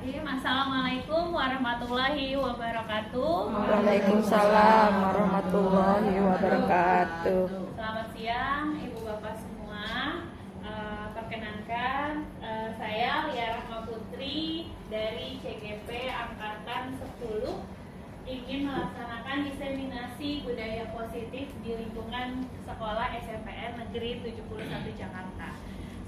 Bismillahirrahmanirrahim. Assalamualaikum warahmatullahi wabarakatuh. Waalaikumsalam warahmatullahi wabarakatuh. Selamat siang Ibu Bapak semua. Perkenankan, saya Lia Rahma Putri dari CGP Angkatan 10 ingin melaksanakan diseminasi budaya positif di lingkungan sekolah SMPN Negeri 71 Jakarta.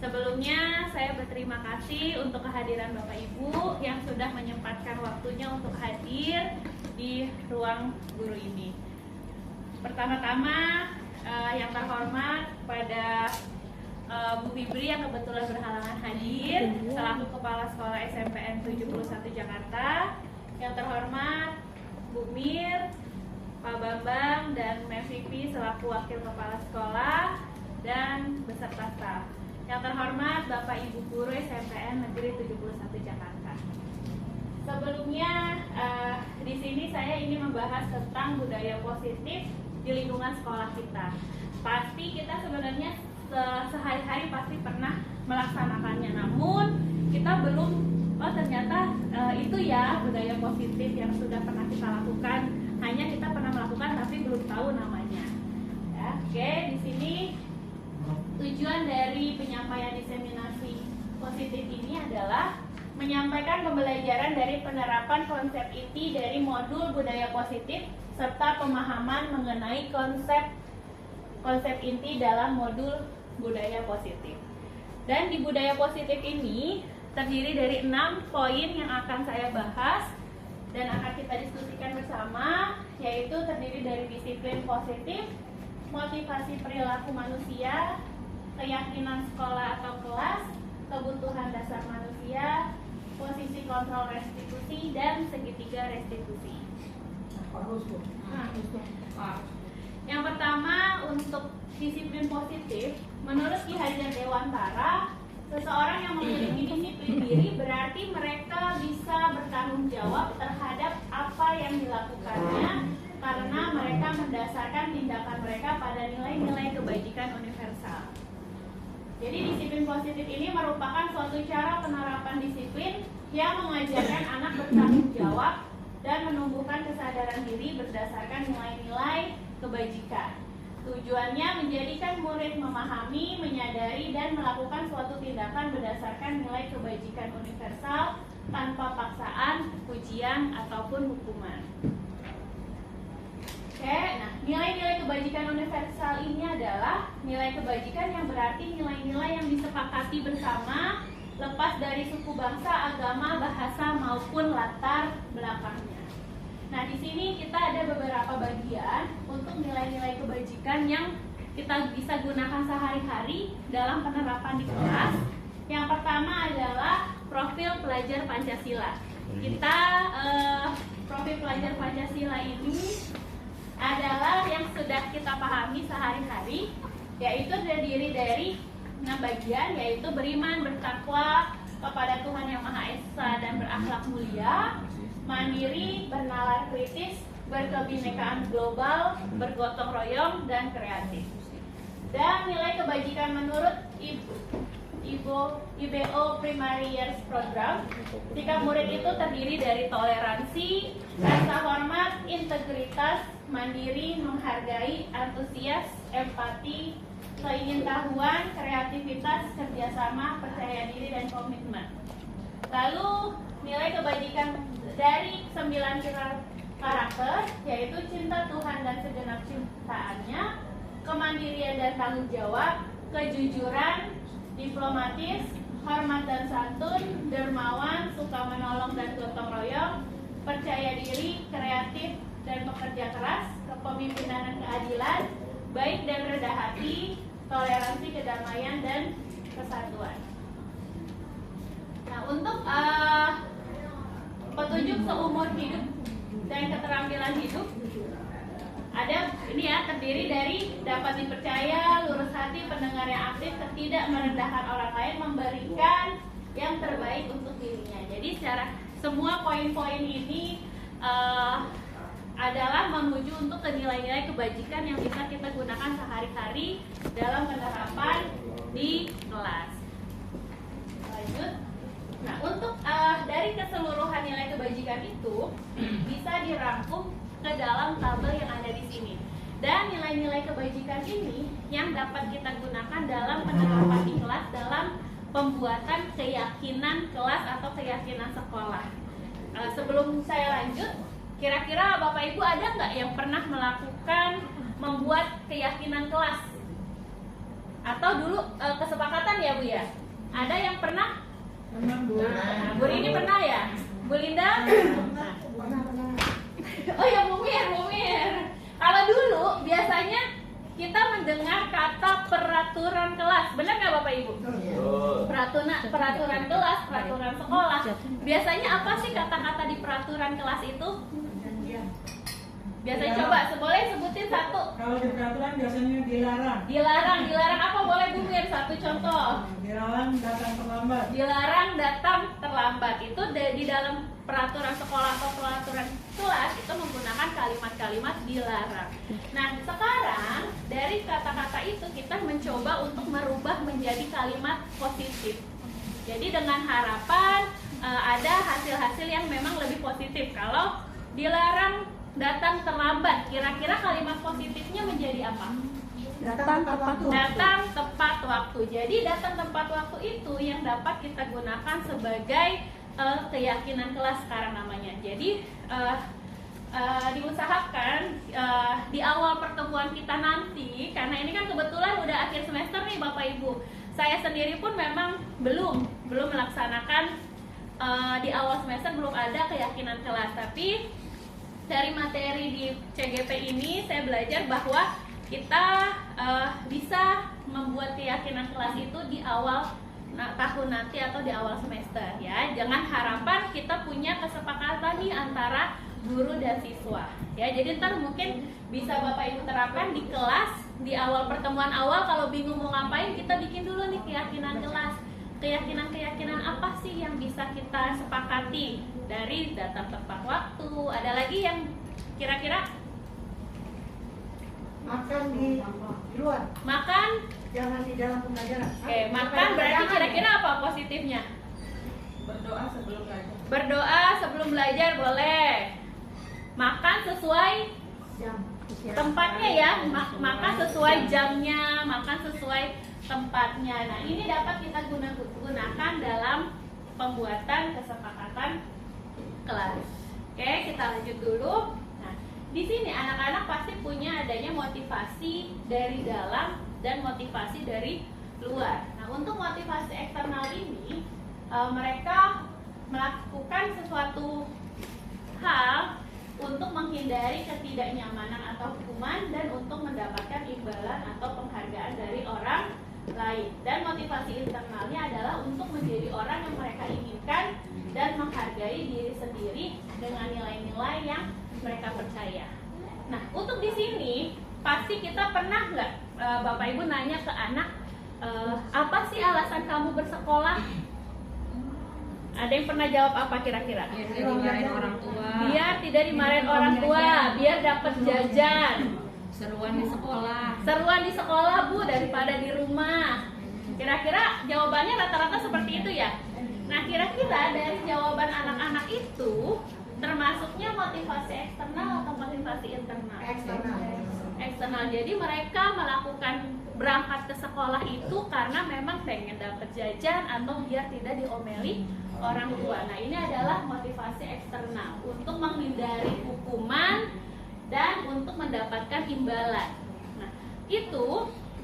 Sebelumnya saya berterima kasih untuk kehadiran Bapak Ibu yang sudah menyempatkan waktunya untuk hadir di ruang guru ini. Pertama-tama yang terhormat pada Bu Fibri yang kebetulan berhalangan hadir selaku Kepala Sekolah SMPN 71 Jakarta. Yang terhormat Bu Mir, Pak Bambang, dan Mbak Vivi selaku Wakil Kepala Sekolah dan beserta staf. Yang terhormat Bapak Ibu Guru SMPN Negeri 71 Jakarta. Sebelumnya di sini saya ingin membahas tentang budaya positif di lingkungan sekolah kita. Pasti kita sebenarnya sehari-hari pasti pernah melaksanakannya, namun kita belum ternyata itu ya budaya positif yang sudah pernah kita lakukan. Hanya kita pernah melakukan tapi belum tahu namanya. Ya, oke, di sini tujuan dari penyampaian diseminasi positif ini adalah menyampaikan pembelajaran dari penerapan konsep inti dari modul budaya positif serta pemahaman mengenai konsep inti dalam modul budaya positif. Dan di budaya positif ini terdiri dari 6 poin yang akan saya bahas dan akan kita diskusikan bersama, yaitu terdiri dari disiplin positif, motivasi perilaku manusia, keyakinan sekolah atau kelas, kebutuhan dasar manusia, posisi kontrol restitusi, dan segitiga restitusi. Yang pertama, untuk disiplin positif, menurut Ki Hajar Dewantara, seseorang yang memiliki disiplin diri berarti mereka bisa bertanggung jawab terhadap apa yang dilakukannya karena mereka mendasarkan tindakan mereka pada nilai-nilai kebajikan universal. Jadi disiplin positif ini merupakan suatu cara penerapan disiplin yang mengajarkan anak bertanggung jawab dan menumbuhkan kesadaran diri berdasarkan nilai-nilai kebajikan. Tujuannya menjadikan murid memahami, menyadari, dan melakukan suatu tindakan berdasarkan nilai kebajikan universal tanpa paksaan, pujian, ataupun hukuman. Oke, nah nilai-nilai kebajikan universal ini adalah nilai kebajikan yang berarti nilai-nilai yang disepakati bersama lepas dari suku bangsa, agama, bahasa maupun latar belakangnya. Nah, di sini kita ada beberapa bagian untuk nilai-nilai kebajikan yang kita bisa gunakan sehari-hari dalam penerapan di kelas. Yang pertama adalah profil pelajar Pancasila. Kita profil pelajar Pancasila ini adalah yang sudah kita pahami sehari-hari, yaitu terdiri dari 6 bagian, yaitu beriman, bertakwa kepada Tuhan Yang Maha Esa dan berakhlak mulia, mandiri, bernalar kritis, berkebinekaan global, bergotong royong, dan kreatif. Dan nilai kebajikan menurut IBO Primary Years Program, sikap murid itu terdiri dari toleransi, rasa hormat, integritas, mandiri, menghargai, antusias, empati, keingintahuan, kreativitas, kerjasama, percaya diri, dan komitmen. Lalu nilai kebajikan dari 9 karakter, yaitu cinta Tuhan dan segenap ciptaannya, kemandirian dan tanggung jawab, kejujuran, diplomatis, hormat dan santun, dermawan, suka menolong dan gotong royong, percaya diri, kreatif, dan bekerja keras, kepemimpinan dan keadilan, baik dan rendah hati, toleransi, kedamaian, dan kesatuan. Nah, untuk petunjuk seumur hidup dan keterampilan hidup, ada ini ya, terdiri dari dapat dipercaya, lurus hati, pendengar yang aktif, tidak merendahkan orang lain, memberikan yang terbaik untuk dirinya. Jadi secara semua poin-poin ini adalah menuju untuk ke nilai-nilai kebajikan yang bisa kita gunakan sehari-hari dalam penerapan di kelas. Lanjut. Nah, untuk dari keseluruhan kebajikan itu bisa dirangkum ke dalam tabel yang ada di sini. Dan nilai-nilai kebajikan ini yang dapat kita gunakan dalam penerapan di kelas dalam pembuatan keyakinan kelas atau keyakinan sekolah. Sebelum saya lanjut, kira-kira Bapak Ibu ada nggak yang pernah melakukan membuat keyakinan kelas? Atau dulu kesepakatan ya Bu ya? Ada yang pernah? Bu Rini pernah ya? Bu Linda? Oh ya Bu Mir. Kalau dulu biasanya kita mendengar kata peraturan kelas, benar nggak Bapak Ibu? Peraturan kelas, peraturan sekolah. Biasanya apa sih kata-kata di peraturan kelas itu? Biasanya coba, boleh sebutin satu. Kalau di peraturan biasanya dilarang. Dilarang apa boleh Bu Mir? Satu contoh. Dilarang datang terlambat. Dilarang datang terlambat itu di dalam peraturan sekolah atau peraturan kelas itu menggunakan kalimat-kalimat dilarang. Nah, sekarang dari kata-kata itu kita mencoba untuk merubah menjadi kalimat positif. Jadi dengan harapan ada hasil-hasil yang memang lebih positif. Kalau dilarang datang terlambat, kira-kira kalimat positifnya menjadi apa? Datang tepat waktu. Datang tepat waktu. Jadi datang tepat waktu itu yang dapat kita gunakan sebagai keyakinan kelas sekarang namanya. Jadi diusahakan di awal pertemuan kita nanti, karena ini kan kebetulan udah akhir semester nih Bapak Ibu. Saya sendiri pun memang belum melaksanakan di awal semester belum ada keyakinan kelas, tapi dari materi di CGP ini saya belajar bahwa kita bisa membuat keyakinan kelas itu di awal tahun nanti atau di awal semester ya. Jangan harapan kita punya kesepakatan nih antara guru dan siswa ya. Jadi ntar mungkin bisa Bapak Ibu terapkan di kelas di awal pertemuan awal. Kalau bingung mau ngapain, kita bikin dulu nih keyakinan kelas. Keyakinan apa sih yang bisa kita sepakati dari datang tepat waktu? Ada lagi yang kira-kira? Makan di luar, Makan? jangan di dalam pembelajaran. Oke, makan berarti kira-kira apa positifnya? Berdoa sebelum belajar. Berdoa sebelum belajar boleh. Makan sesuai Jam. tempatnya ya, makan sesuai jamnya, makan sesuai tempatnya. Nah, ini dapat kita gunakan dalam pembuatan kesepakatan kelas. Oke, kita lanjut dulu. Nah, di sini anak-anak pasti punya adanya motivasi dari dalam dan motivasi dari luar. Nah, untuk motivasi eksternal ini mereka melakukan sesuatu hal untuk menghindari ketidaknyamanan atau hukuman dan untuk mendapatkan imbalan atau penghargaan dari orang lain. Dan motivasi internalnya adalah untuk menjadi orang yang mereka inginkan dan menghargai diri sendiri dengan nilai-nilai yang mereka percaya. Nah, untuk di sini pasti kita pernah nggak Bapak Ibu nanya ke anak, apa sih alasan kamu bersekolah? Ada yang pernah jawab apa kira-kira? Biar tidak dimarahin orang tua. Biar tidak dimarahin orang tua, biar dapat jajan. Seruan di sekolah. Seruan di sekolah Bu daripada di rumah. Kira-kira jawabannya rata-rata seperti itu ya. Nah, kira-kira dari jawaban anak-anak itu termasuknya motivasi eksternal atau motivasi internal? Eksternal. Jadi mereka melakukan berangkat ke sekolah itu karena memang pengen dapat jajan atau biar tidak diomeli orang tua. Nah, ini adalah motivasi eksternal untuk menghindari hukuman dan untuk mendapatkan imbalan. Nah, itu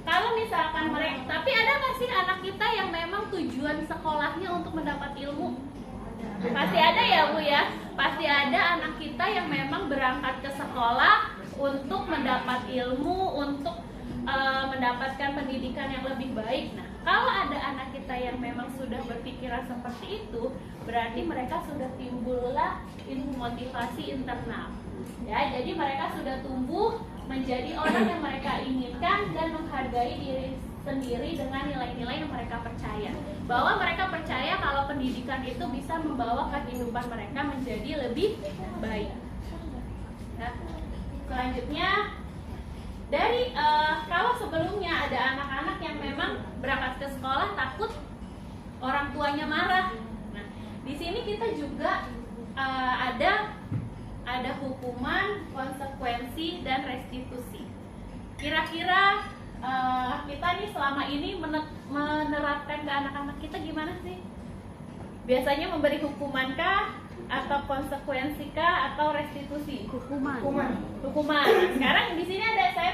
kalau misalkan mereka, tapi ada nggak sih anak kita yang memang tujuan sekolahnya untuk mendapat ilmu? Pasti ada ya Bu ya. Pasti ada anak kita yang memang berangkat ke sekolah untuk mendapat ilmu, untuk mendapatkan pendidikan yang lebih baik. Nah, kalau ada anak kita yang memang sudah berpikiran seperti itu, berarti mereka sudah timbullah ilmu motivasi internal. Ya, jadi mereka sudah tumbuh menjadi orang yang mereka inginkan dan menghargai diri sendiri dengan nilai-nilai yang mereka percaya. Bahwa mereka percaya kalau pendidikan itu bisa membawa kehidupan mereka menjadi lebih baik. Nah, selanjutnya dari kalau sebelumnya ada anak-anak yang memang berangkat ke sekolah takut orang tuanya marah. Nah, di sini kita juga ada hukuman, konsekuensi, dan restitusi. Kira-kira kita nih selama ini menerapkan ke anak-anak kita gimana sih? Biasanya memberi hukuman kah, atau konsekuensi kah, atau restitusi? Hukuman. Hukuman. Nah, sekarang di sini ada saya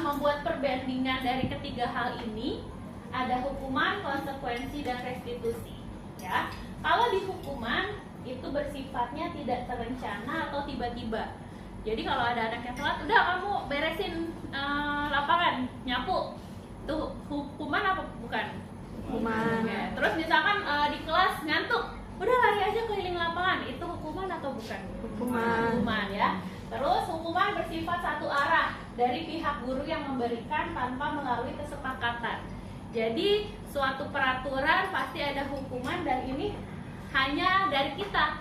membuat perbandingan dari ketiga hal ini. Ada hukuman, konsekuensi, dan restitusi. Ya, kalau di hukuman itu bersifatnya tidak terencana atau tiba-tiba. Jadi kalau ada anak yang telat, udah kamu beresin lapangan, nyapu. Itu hukuman apa bukan? Hukuman. Ya, terus misalkan di kelas ngantuk, udah lari aja keliling lapangan, itu hukuman atau bukan? Hukuman ya. Terus hukuman bersifat satu arah dari pihak guru yang memberikan tanpa melalui kesepakatan. Jadi suatu peraturan pasti ada hukuman dan ini hanya dari kita.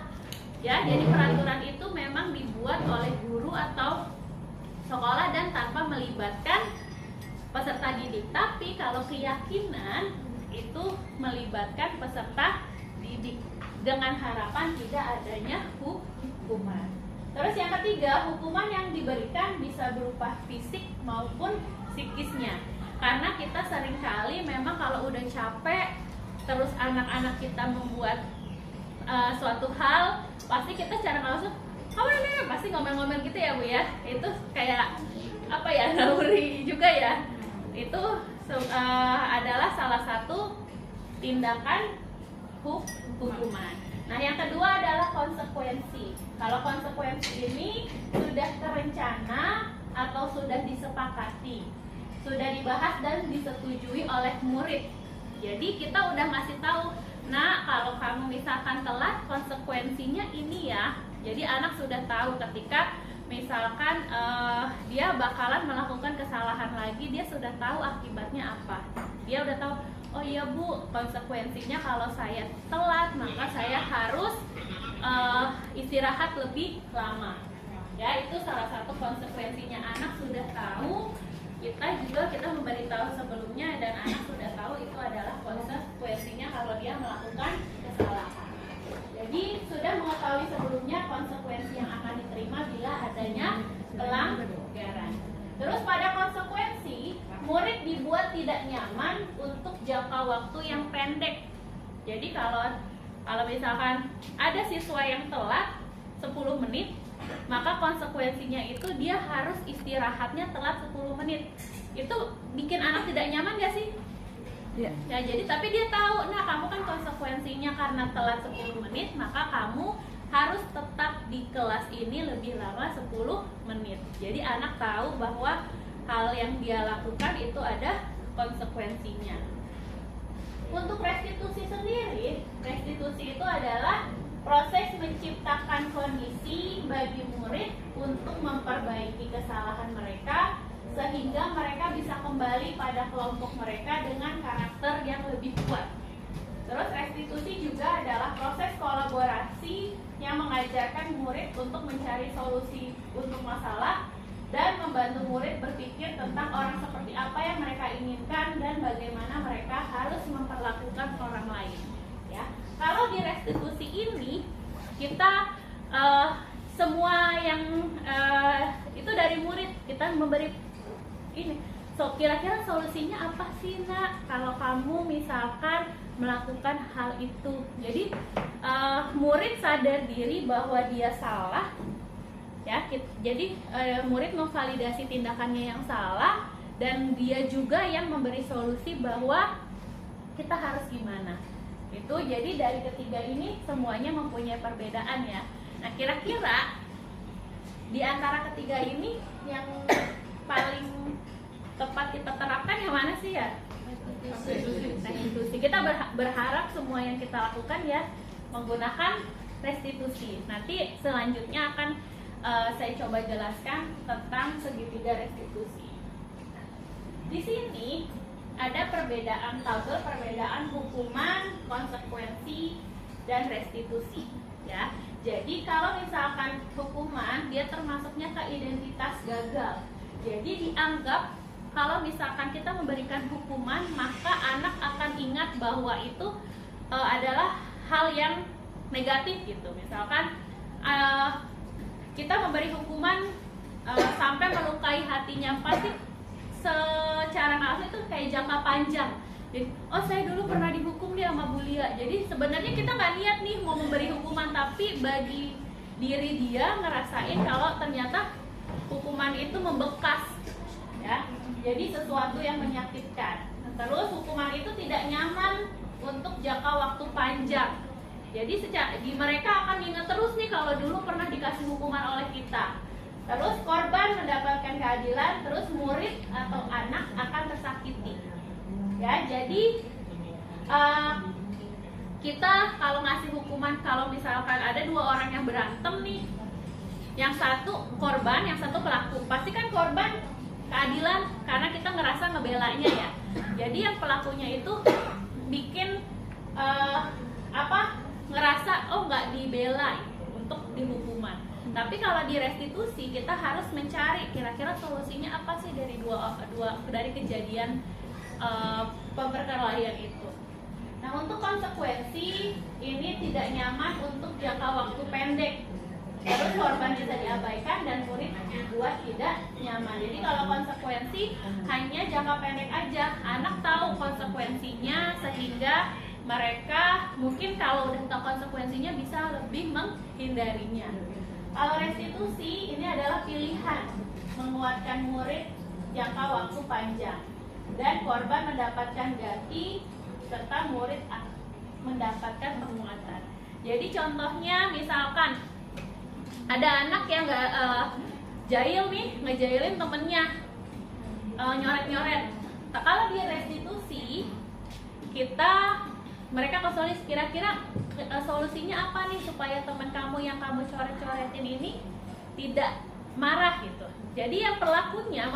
Ya, jadi peraturan itu memang dibuat oleh guru atau sekolah dan tanpa melibatkan peserta didik. Tapi kalau keyakinan itu melibatkan peserta didik dengan harapan tidak adanya hukuman. Terus yang ketiga, hukuman yang diberikan bisa berupa fisik maupun psikisnya. Karena kita seringkali memang kalau udah capek, terus anak-anak kita membuat suatu hal, pasti kita secara nggak langsung, kamu ini pasti ngomel-ngomel gitu ya Bu ya. Itu kayak apa ya, naluri juga ya. Itu adalah salah satu tindakan hukuman. Nah, yang kedua adalah konsekuensi. Kalau konsekuensi ini sudah terencana atau sudah disepakati, sudah dibahas dan disetujui oleh murid. Jadi kita udah ngasih tahu, nah kalau kamu misalkan telat, konsekuensinya ini ya. Jadi anak sudah tahu ketika misalkan dia bakalan melakukan kesalahan lagi, dia sudah tahu akibatnya apa. Dia udah tahu, oh iya Bu, konsekuensinya kalau saya telat maka saya harus istirahat lebih lama. Ya, itu salah satu konsekuensinya. Anak sudah tahu, kita memberitahu sebelumnya dan anak sudah tahu itu adalah konsekuensinya kalau dia melakukan kesalahan. Jadi sudah mengetahui sebelumnya konsekuensi yang akan diterima bila adanya pelanggaran. Terus pada konsekuensi, murid dibuat tidak nyaman untuk jangka waktu yang pendek. Jadi kalau misalkan ada siswa yang telat 10 menit, maka konsekuensinya itu dia harus istirahatnya telat 10 menit. Itu bikin anak tidak nyaman gak sih? Ya. Ya, jadi tapi dia tahu, nah kamu kan konsekuensinya karena telat 10 menit, maka kamu harus tetap di kelas ini lebih lama 10 menit. Jadi anak tahu bahwa hal yang dia lakukan itu ada konsekuensinya. Untuk restitusi sendiri, restitusi itu adalah proses menciptakan kondisi bagi murid untuk memperbaiki kesalahan mereka sehingga mereka bisa kembali pada kelompok mereka dengan karakter yang lebih kuat. Terus restitusi juga adalah proses kolaborasi yang mengajarkan murid untuk mencari solusi untuk masalah dan membantu murid berpikir tentang orang seperti apa yang mereka inginkan dan bagaimana mereka harus memperlakukan orang lain. Ya, kalau di restitusi ini kita semua yang itu dari murid, kita memberi ini. So, kira-kira solusinya apa sih Nak kalau kamu misalkan melakukan hal itu? Jadi murid sadar diri bahwa dia salah. Ya, jadi murid memvalidasi tindakannya yang salah dan dia juga yang memberi solusi bahwa kita harus gimana. Itu jadi dari ketiga ini semuanya mempunyai perbedaan ya. Nah, kira-kira di antara ketiga ini yang paling tepat kita terapkan yang mana sih ya? Restitusi. Kita berharap semua yang kita lakukan ya menggunakan restitusi. Nanti selanjutnya akan saya coba jelaskan tentang segitiga restitusi. Di sini ada perbedaan tabel, perbedaan hukuman, konsekuensi, dan restitusi. Ya, jadi kalau misalkan hukuman, dia termasuknya ke identitas gagal. Jadi dianggap kalau misalkan kita memberikan hukuman, maka anak akan ingat bahwa itu adalah hal yang negatif gitu. Misalkan kita memberi hukuman sampai melukai hatinya, pasti secara nggak langsung itu kayak jangka panjang. Jadi, oh saya dulu pernah dihukum dia sama Bu Lia. Jadi sebenarnya kita nggak niat nih mau memberi hukuman, tapi bagi diri dia ngerasain kalau ternyata hukuman itu membekas, ya. Jadi sesuatu yang menyakitkan. Terus hukuman itu tidak nyaman untuk jangka waktu panjang. Jadi di mereka akan ingat terus nih kalau dulu pernah dikasih hukuman oleh kita. Terus korban mendapatkan keadilan, terus murid atau anak akan tersakiti. Ya, jadi kita kalau ngasih hukuman, kalau misalkan ada dua orang yang berantem nih, yang satu korban, yang satu pelaku, pasti kan korban keadilan karena kita ngerasa ngebelanya ya. Jadi yang pelakunya itu bikin ngerasa oh nggak dibela untuk dihukuman. Tapi kalau di restitusi kita harus mencari kira-kira solusinya apa sih dari kejadian pemperkelahian itu. Nah, untuk konsekuensi ini tidak nyaman untuk jangka waktu pendek. Terus korban bisa diabaikan dan murid dibuat tidak nyaman. Jadi kalau konsekuensi hanya jangka pendek aja, anak tahu konsekuensinya sehingga mereka mungkin kalau udah tahu konsekuensinya bisa lebih menghindarinya. Kalau restitusi ini adalah pilihan menguatkan murid jangka waktu panjang dan korban mendapatkan ganti serta murid mendapatkan penguatan. Jadi contohnya misalkan ada anak yang jahil nih, ngejailin temennya, nyoret-nyoret. Nah, kalau dia restitusi, mereka konsolis kira-kira solusinya apa nih supaya teman kamu yang kamu coret-coretin ini tidak marah gitu. Jadi yang pelakunya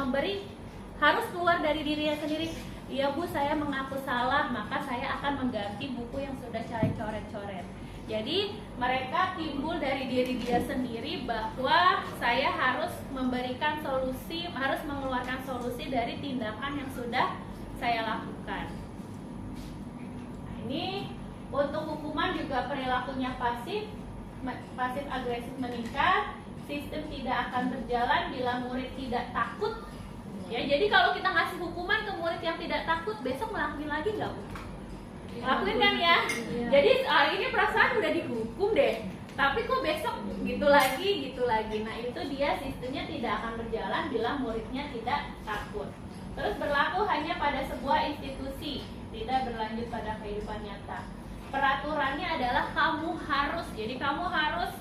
harus keluar dari dirinya sendiri. Iya Bu, saya mengaku salah, maka saya akan mengganti buku yang sudah saya coret-coret. Jadi mereka timbul dari diri dia sendiri bahwa saya harus memberikan solusi, harus mengeluarkan solusi dari tindakan yang sudah saya lakukan. Nah, ini untuk hukuman juga perilakunya pasif agresif meningkat, sistem tidak akan berjalan bila murid tidak takut. Ya, jadi kalau kita ngasih hukuman ke murid yang tidak takut, besok ngelakuin lagi nggak Bu? Lakuin kan ya? Jadi hari ini perasaan udah dihukum deh, tapi kok besok gitu lagi. Nah itu dia sistemnya tidak akan berjalan bila muridnya tidak takut. Terus berlaku hanya pada sebuah institusi, tidak berlanjut pada kehidupan nyata. Peraturannya adalah kamu harus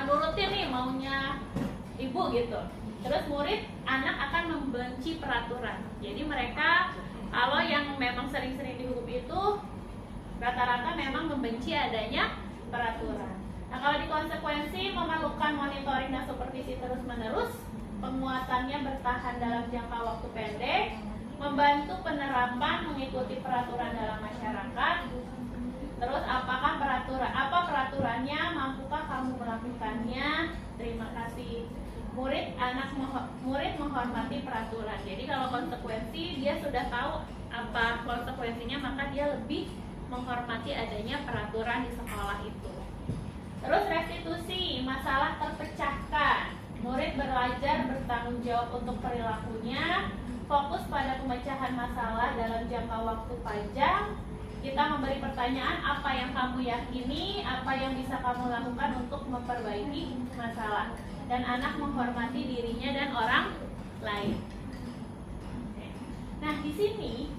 nurutin nih maunya ibu gitu. Terus murid, anak akan membenci peraturan. Jadi mereka kalau yang memang sering-sering dihukum itu rata-rata memang membenci adanya peraturan. Nah, kalau di konsekuensi memerlukan monitoring dan supervisi terus-menerus, penguatannya bertahan dalam jangka waktu pendek, membantu penerapan mengikuti peraturan dalam masyarakat. Terus apa peraturannya, mampukah kamu melakukannya? Terima kasih. Murid menghormati peraturan. Jadi kalau konsekuensi dia sudah tahu apa konsekuensinya, maka dia lebih menghormati adanya peraturan di sekolah itu. Terus restitusi, masalah terpecahkan. Murid belajar bertanggung jawab untuk perilakunya, fokus pada pemecahan masalah dalam jangka waktu panjang. Kita memberi pertanyaan apa yang kamu yakini, apa yang bisa kamu lakukan untuk memperbaiki masalah. Dan anak menghormati dirinya dan orang lain. Nah, di sini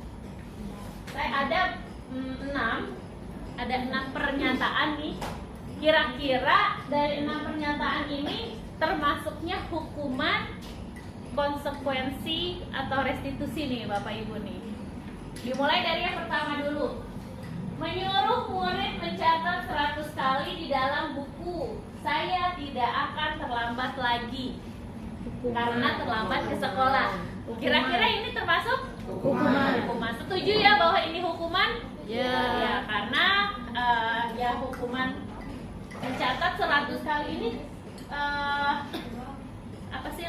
saya ada 6 pernyataan nih. Kira-kira dari 6 pernyataan ini termasuknya hukuman, konsekuensi atau restitusi nih Bapak Ibu nih. Dimulai dari yang pertama dulu. Menyuruh murid mencatat 100 kali di dalam buku. Saya tidak akan terlambat lagi karena terlambat ke sekolah. Kira-kira ini termasuk hukuman. Setuju ya bahwa ini hukuman? Ya, karena hukuman mencatat 100 kali ini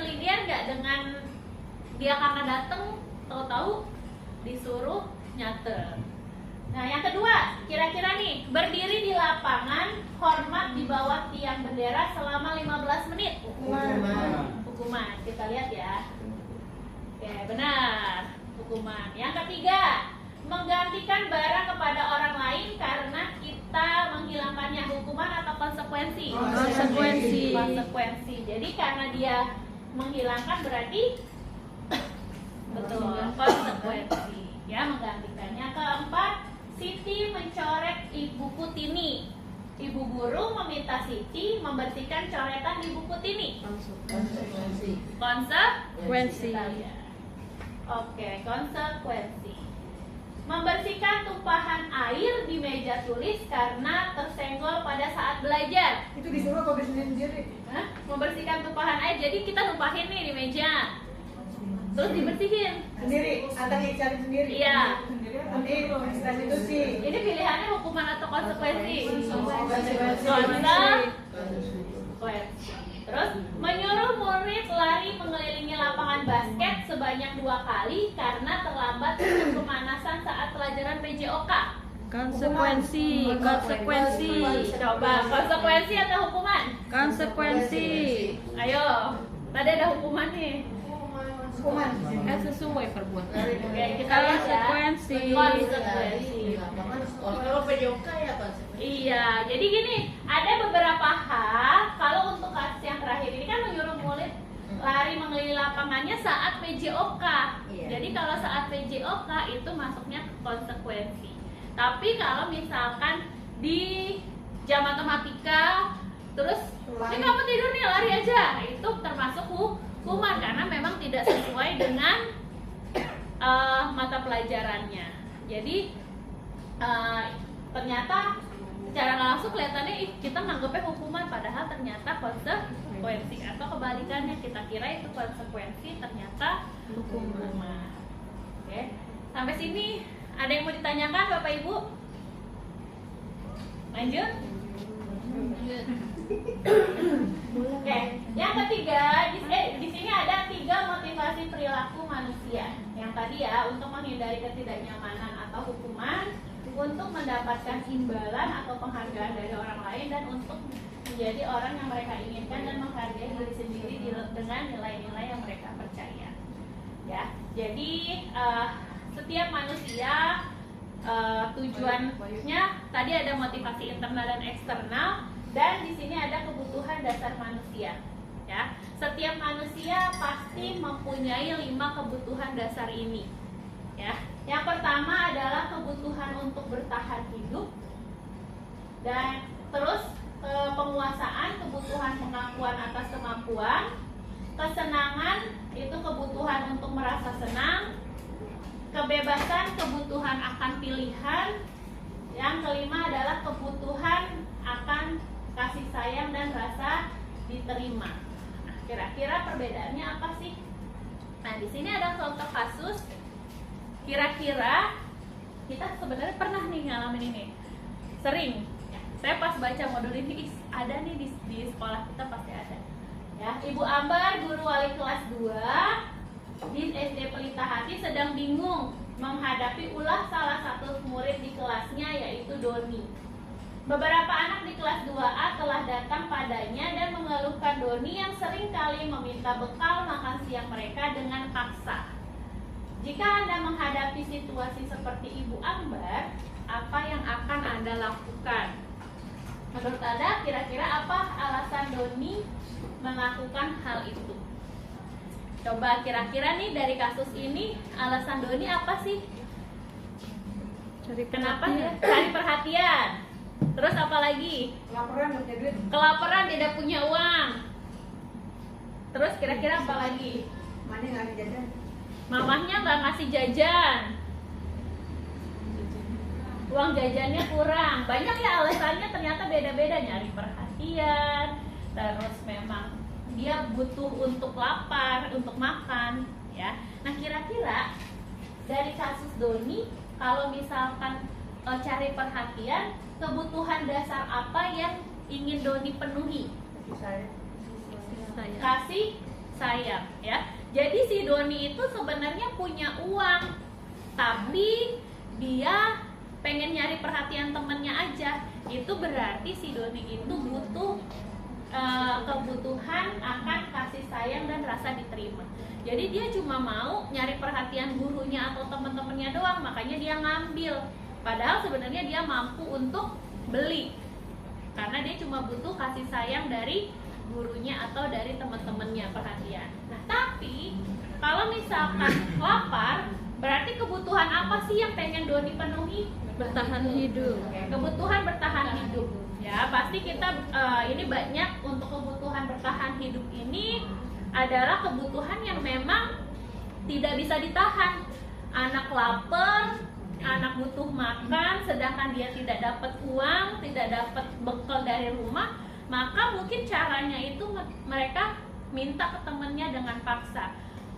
Lydia nggak dengan dia karena datang tahu-tahu disuruh nyatet. Nah, yang kedua, kira-kira nih, berdiri di lapangan hormat di bawah tiang bendera selama 15 menit. Hukuman. Kita lihat ya. Oke, benar. Hukuman. Yang ketiga, menggantikan barang kepada orang lain karena kita menghilangkannya. Hukuman atau konsekuensi? Konsekuensi. Konsekuensi. Jadi karena dia menghilangkan berarti betul, konsekuensi. Ya, menggantikannya. Keempat, Siti mencoret buku Tini. Ibu guru meminta Siti membersihkan coretan di buku Tini. Konsekuensi. Kita lihat. Oke, konsekuensi. Membersihkan tumpahan air di meja tulis karena tersenggol pada saat belajar. Itu disuruh atau sendiri? Hah? Membersihkan tumpahan air, jadi kita tumpahin nih di meja, terus dibersihin. Sendiri, atau cari sendiri? Iya. Nanti restitusi. Ini pilihannya hukuman atau konsekuensi? Konsekuensi. Konsekuensi. Terus menyuruh murid lari mengelilingi lapangan basket sebanyak 2 kali karena terlambat untuk pemanasan saat pelajaran PJOK. Konsekuensi. Coba konsekuensi atau hukuman? Konsekuensi. Ayo, tadi ada hukuman nih. Hukuman. Kan sesuai perbuatan. Oke, kita lihat ya. Konsekuensi. Konsekuensi. Iya, jadi gini, ada beberapa hal. Kalau untuk kasus yang terakhir ini kan menyuruh murid lari mengelilingi lapangannya saat PJOK. Jadi kalau saat PJOK itu masuknya ke konsekuensi. Tapi kalau misalkan di jam matematika, terus ini kamu tidur nih, lari aja, itu termasuk hukuman karena memang tidak sesuai dengan mata pelajarannya. Jadi ternyata secara nggak langsung kelihatannya kita menganggapnya hukuman, padahal ternyata konsekuensi, atau kebalikannya, kita kira itu konsekuensi, ternyata hukuman. Oke, sampai sini ada yang mau ditanyakan Bapak Ibu? Lanjut? Oke, yang ketiga, di sini ada 3 motivasi perilaku manusia. Yang tadi ya, untuk menghindari ketidaknyamanan atau hukuman, untuk mendapatkan imbalan atau penghargaan dari orang lain, dan untuk menjadi orang yang mereka inginkan dan menghargai diri sendiri dengan nilai-nilai yang mereka percaya. Ya, jadi setiap manusia tujuannya tadi ada motivasi internal dan eksternal, dan di sini ada kebutuhan dasar manusia. Ya, setiap manusia pasti mempunyai 5 kebutuhan dasar ini. Ya, yang pertama adalah kebutuhan untuk bertahan hidup, dan terus penguasaan, kebutuhan pengakuan atas kemampuan, kesenangan itu kebutuhan untuk merasa senang, kebebasan kebutuhan akan pilihan, yang kelima adalah kebutuhan akan kasih sayang dan rasa diterima. Nah, kira-kira perbedaannya apa sih? Nah, di sini ada contoh kasus. Kira-kira kita sebenarnya pernah nih ngalamin ini, sering. Saya pas baca modul ini, ada nih di sekolah kita pasti ada. Ya, Ibu Ambar, guru wali kelas 2 di SD Pelita Hati, sedang bingung menghadapi ulah salah satu murid di kelasnya, yaitu Doni. Beberapa anak di kelas 2A telah datang padanya dan mengeluhkan Doni yang sering kali meminta bekal makan siang mereka dengan paksa. Jika Anda menghadapi situasi seperti Ibu Ambar, apa yang akan Anda lakukan? Menurut Anda, kira-kira apa alasan Doni melakukan hal itu? Coba kira-kira nih dari kasus ini, alasan Doni apa sih? Kenapa dia? Cari perhatian. Terus apa lagi? Kelaparan, nggak punya duit. Kelaparan, tidak punya uang. Terus kira-kira apa lagi? Mana nggak ada jajan? Mamahnya nggak ngasih jajan, uang jajannya kurang. Banyak ya alasannya, ternyata beda-beda. Nyari perhatian, terus memang dia butuh untuk lapar, untuk makan, ya. Nah, kira-kira dari kasus Doni, kalau misalkan cari perhatian, kebutuhan dasar apa yang ingin Doni penuhi? Kasih sayang, ya. Jadi si Doni itu sebenarnya punya uang, tapi dia pengen nyari perhatian temennya aja. Itu itu berarti si Doni itu butuh kebutuhan akan kasih sayang dan rasa diterima. Jadi dia cuma mau nyari perhatian gurunya atau teman-temannya doang, makanya dia ngambil. Padahal sebenarnya dia mampu untuk beli, karena dia cuma butuh kasih sayang dari gurunya atau dari teman-temannya, perhatian. Nah, tapi kalau misalkan lapar, berarti kebutuhan apa sih yang pengen Doni penuhi? Bertahan hidup. Kebutuhan bertahan hidup. Ya, pasti kita ini banyak untuk kebutuhan bertahan hidup ini adalah kebutuhan yang memang tidak bisa ditahan. Anak lapar, anak butuh makan, sedangkan dia tidak dapat uang, tidak dapat bekal dari rumah, maka mungkin caranya itu mereka minta ke temannya dengan paksa.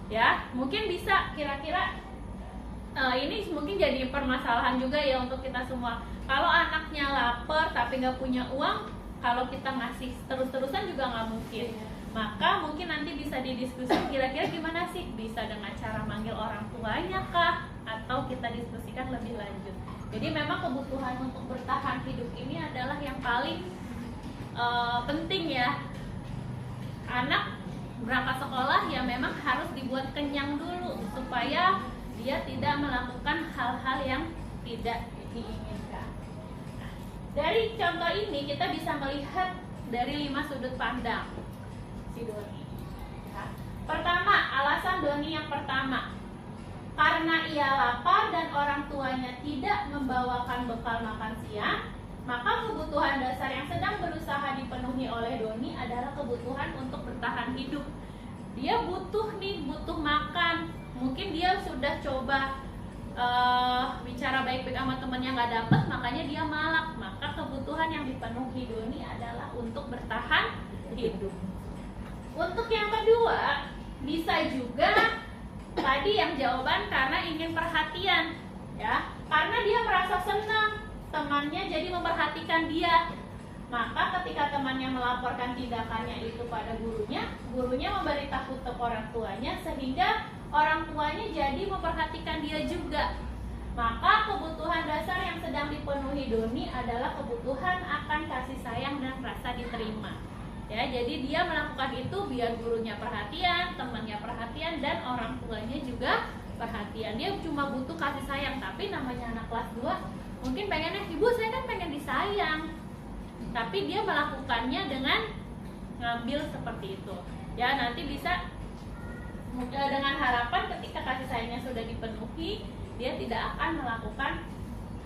Ya, mungkin bisa kira-kira ini mungkin jadi permasalahan juga ya untuk kita semua. Kalau anaknya lapar tapi nggak punya uang, kalau kita ngasih terus-terusan juga nggak mungkin. Maka mungkin nanti bisa didiskusikan kira-kira gimana sih, bisa dengan cara manggil orang tuanya kah, atau kita diskusikan lebih lanjut. Jadi memang kebutuhan untuk bertahan hidup ini adalah yang paling penting ya. Anak berangkat sekolah ya memang harus dibuat kenyang dulu supaya dia tidak melakukan hal-hal yang tidak diinginkan. Nah, dari contoh ini kita bisa melihat dari 5 sudut pandang si Doni. Nah, pertama, alasan Doni yang pertama, karena ia lapar dan orang tuanya tidak membawakan bekal makan siang, maka kebutuhan dasar yang sedang berusaha dipenuhi oleh Doni adalah kebutuhan untuk bertahan hidup. Dia butuh makan. Mungkin dia sudah coba bicara baik-baik sama temennya nggak dapet, makanya dia malak. Maka kebutuhan yang dipenuhi Doni adalah untuk bertahan hidup. Untuk yang kedua, bisa juga tadi yang jawaban karena ingin perhatian, ya, karena dia merasa senang temannya jadi memperhatikan dia. Maka ketika temannya melaporkan tindakannya itu pada gurunya memberitahu ke orang tuanya, sehingga orang tuanya jadi memperhatikan dia juga. Maka kebutuhan dasar yang sedang dipenuhi Doni adalah kebutuhan akan kasih sayang dan rasa diterima. Ya, jadi dia melakukan itu biar gurunya perhatian, temannya perhatian, dan orang tuanya juga perhatian. Dia cuma butuh kasih sayang, tapi namanya anak kelas 2 mungkin pengennya, ibu saya kan pengen disayang. Tapi dia melakukannya dengan ngambil seperti itu. Ya, nanti bisa dengan harapan ketika kasih sayangnya sudah dipenuhi, dia tidak akan melakukan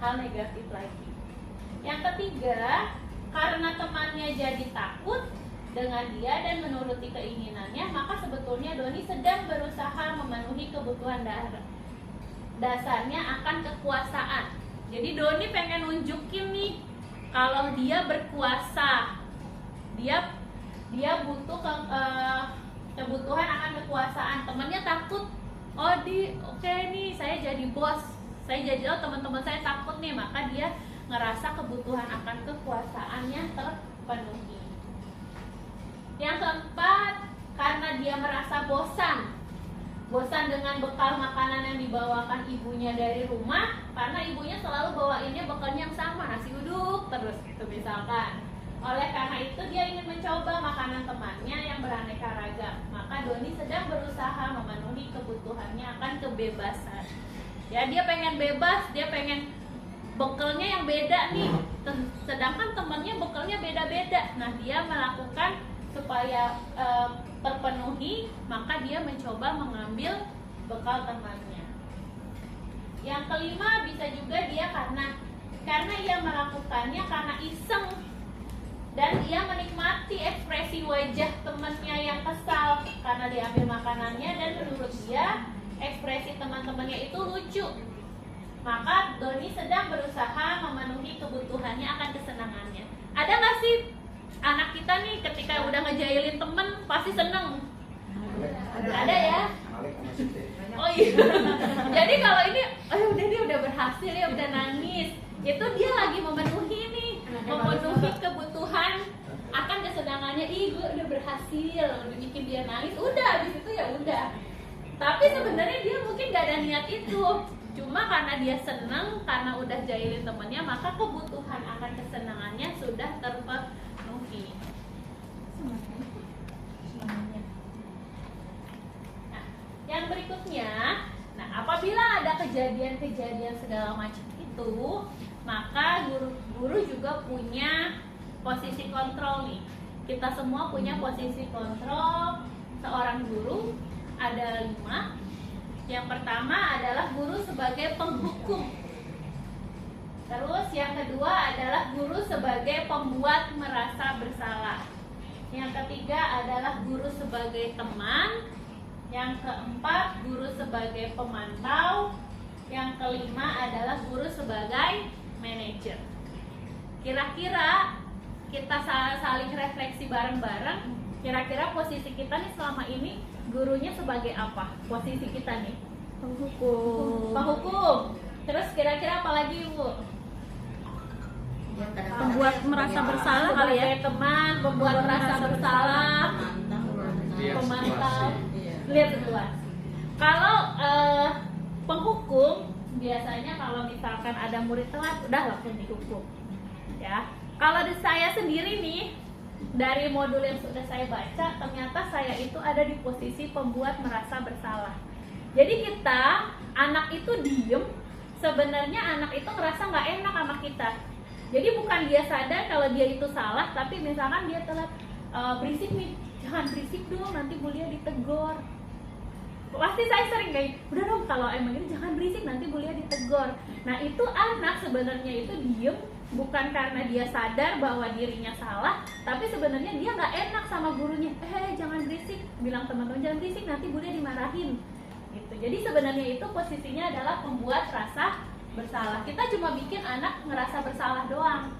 hal negatif lagi. Yang ketiga, karena temannya jadi takut dengan dia dan menuruti keinginannya, maka sebetulnya Doni sedang berusaha memenuhi kebutuhan dasarnya akan kekuasaan. Jadi Doni pengen nunjukin nih kalau dia berkuasa, dia butuh kebutuhan akan kekuasaan. Temannya takut, oke nih saya jadi bos, teman-teman saya takut nih, maka dia ngerasa kebutuhan akan kekuasaannya terpenuhi. Yang keempat, karena dia merasa bosan dengan bekal makanan yang dibawakan ibunya dari rumah, karena ibunya selalu bawainnya bekalnya yang sama, nasi uduk terus gitu misalkan. Oleh karena itu dia ingin mencoba makanan temannya yang beraneka ragam. Maka Doni sedang berusaha memenuhi kebutuhannya akan kebebasan. Ya, dia pengen bebas, dia pengen bekalnya yang beda nih, sedangkan temannya bekalnya beda-beda. Nah, dia melakukan supaya terpenuhi, maka dia mencoba mengambil bekal temannya. Yang kelima, bisa juga dia karena ia melakukannya karena iseng, dan dia menikmati ekspresi wajah temannya yang kesal karena diambil makanannya, dan menurut dia ekspresi teman-temannya itu lucu. Maka Doni sedang berusaha memenuhi kebutuhannya akan kesenangannya. Ada nggak sih anak kita nih ketika udah ngejailin temen pasti seneng? Ada ya? Oh iya. Jadi kalau ini, udah dia udah berhasil ya, udah nangis, itu dia lagi memenuhi kebutuhan akan kesenangannya. Gue udah berhasil, udah bikin dia nangis, udah habis itu ya udah. Tapi sebenarnya dia mungkin gak ada niat itu, cuma karena dia seneng karena udah jailin temennya, maka kebutuhan akan kesenangannya kejadian-kejadian segala macam itu, maka guru juga punya posisi kontrol nih. Kita semua punya posisi kontrol seorang guru, ada 5. Yang pertama adalah guru sebagai penghukum. Terus yang kedua adalah guru sebagai pembuat merasa bersalah. Yang ketiga adalah guru sebagai teman. Yang keempat, guru sebagai pemantau. Yang kelima adalah guru sebagai manajer. Kira-kira kita saling refleksi bareng-bareng. Kira-kira posisi kita nih selama ini gurunya sebagai apa? Posisi kita nih Penghukum. penghukum. Terus kira-kira apa lagi, Bu? Pembuat merasa bersalah kali ya. Sebagai teman, pembuat merasa bersalah, pemantau, lihat situasi. Kalau penghukum biasanya kalau misalkan ada murid telat udah langsung dihukum. Ya. Kalau di saya sendiri nih, dari modul yang sudah saya baca, ternyata saya itu ada di posisi pembuat merasa bersalah. Jadi kita, anak itu diem, sebenarnya anak itu ngerasa nggak enak sama kita. Jadi bukan dia sadar kalau dia itu salah, tapi misalkan dia telat berisik nih, jangan berisik dong, nanti Bu Lia ditegur. Pasti saya sering kayak, udah dong kalau emang ini jangan berisik, nanti Bu Lia ditegur. Nah itu anak sebenarnya itu diem, bukan karena dia sadar bahwa dirinya salah, tapi sebenarnya dia nggak enak sama gurunya. Jangan berisik, bilang teman-teman jangan berisik, nanti Bu Lia dimarahin. Gitu. Jadi sebenarnya itu posisinya adalah pembuat rasa bersalah. Kita cuma bikin anak ngerasa bersalah doang,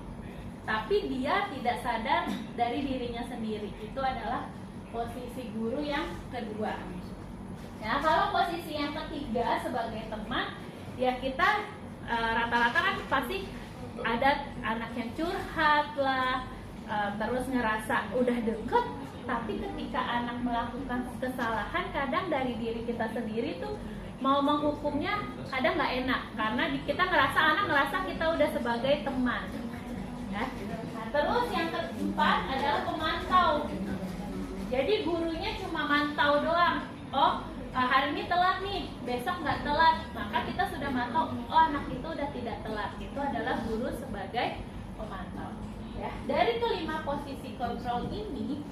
tapi dia tidak sadar dari dirinya sendiri. Itu adalah posisi guru yang kedua. Ya, kalau posisi yang ketiga sebagai teman, ya kita rata-rata kan pasti ada anak yang curhat lah, terus ngerasa udah deket, tapi ketika anak melakukan kesalahan, kadang dari diri kita sendiri tuh mau menghukumnya kadang nggak enak, karena kita anak ngerasa kita udah sebagai teman. Ya. Nah, terus yang keempat adalah pemantau. Jadi gurunya cuma mantau doang. Oh, hari ini telat nih, besok nggak telat, maka kita sudah mantau. Oh, anak itu udah tidak telat. Itu adalah guru sebagai pemantau. Ya. Dari kelima posisi kontrol ini,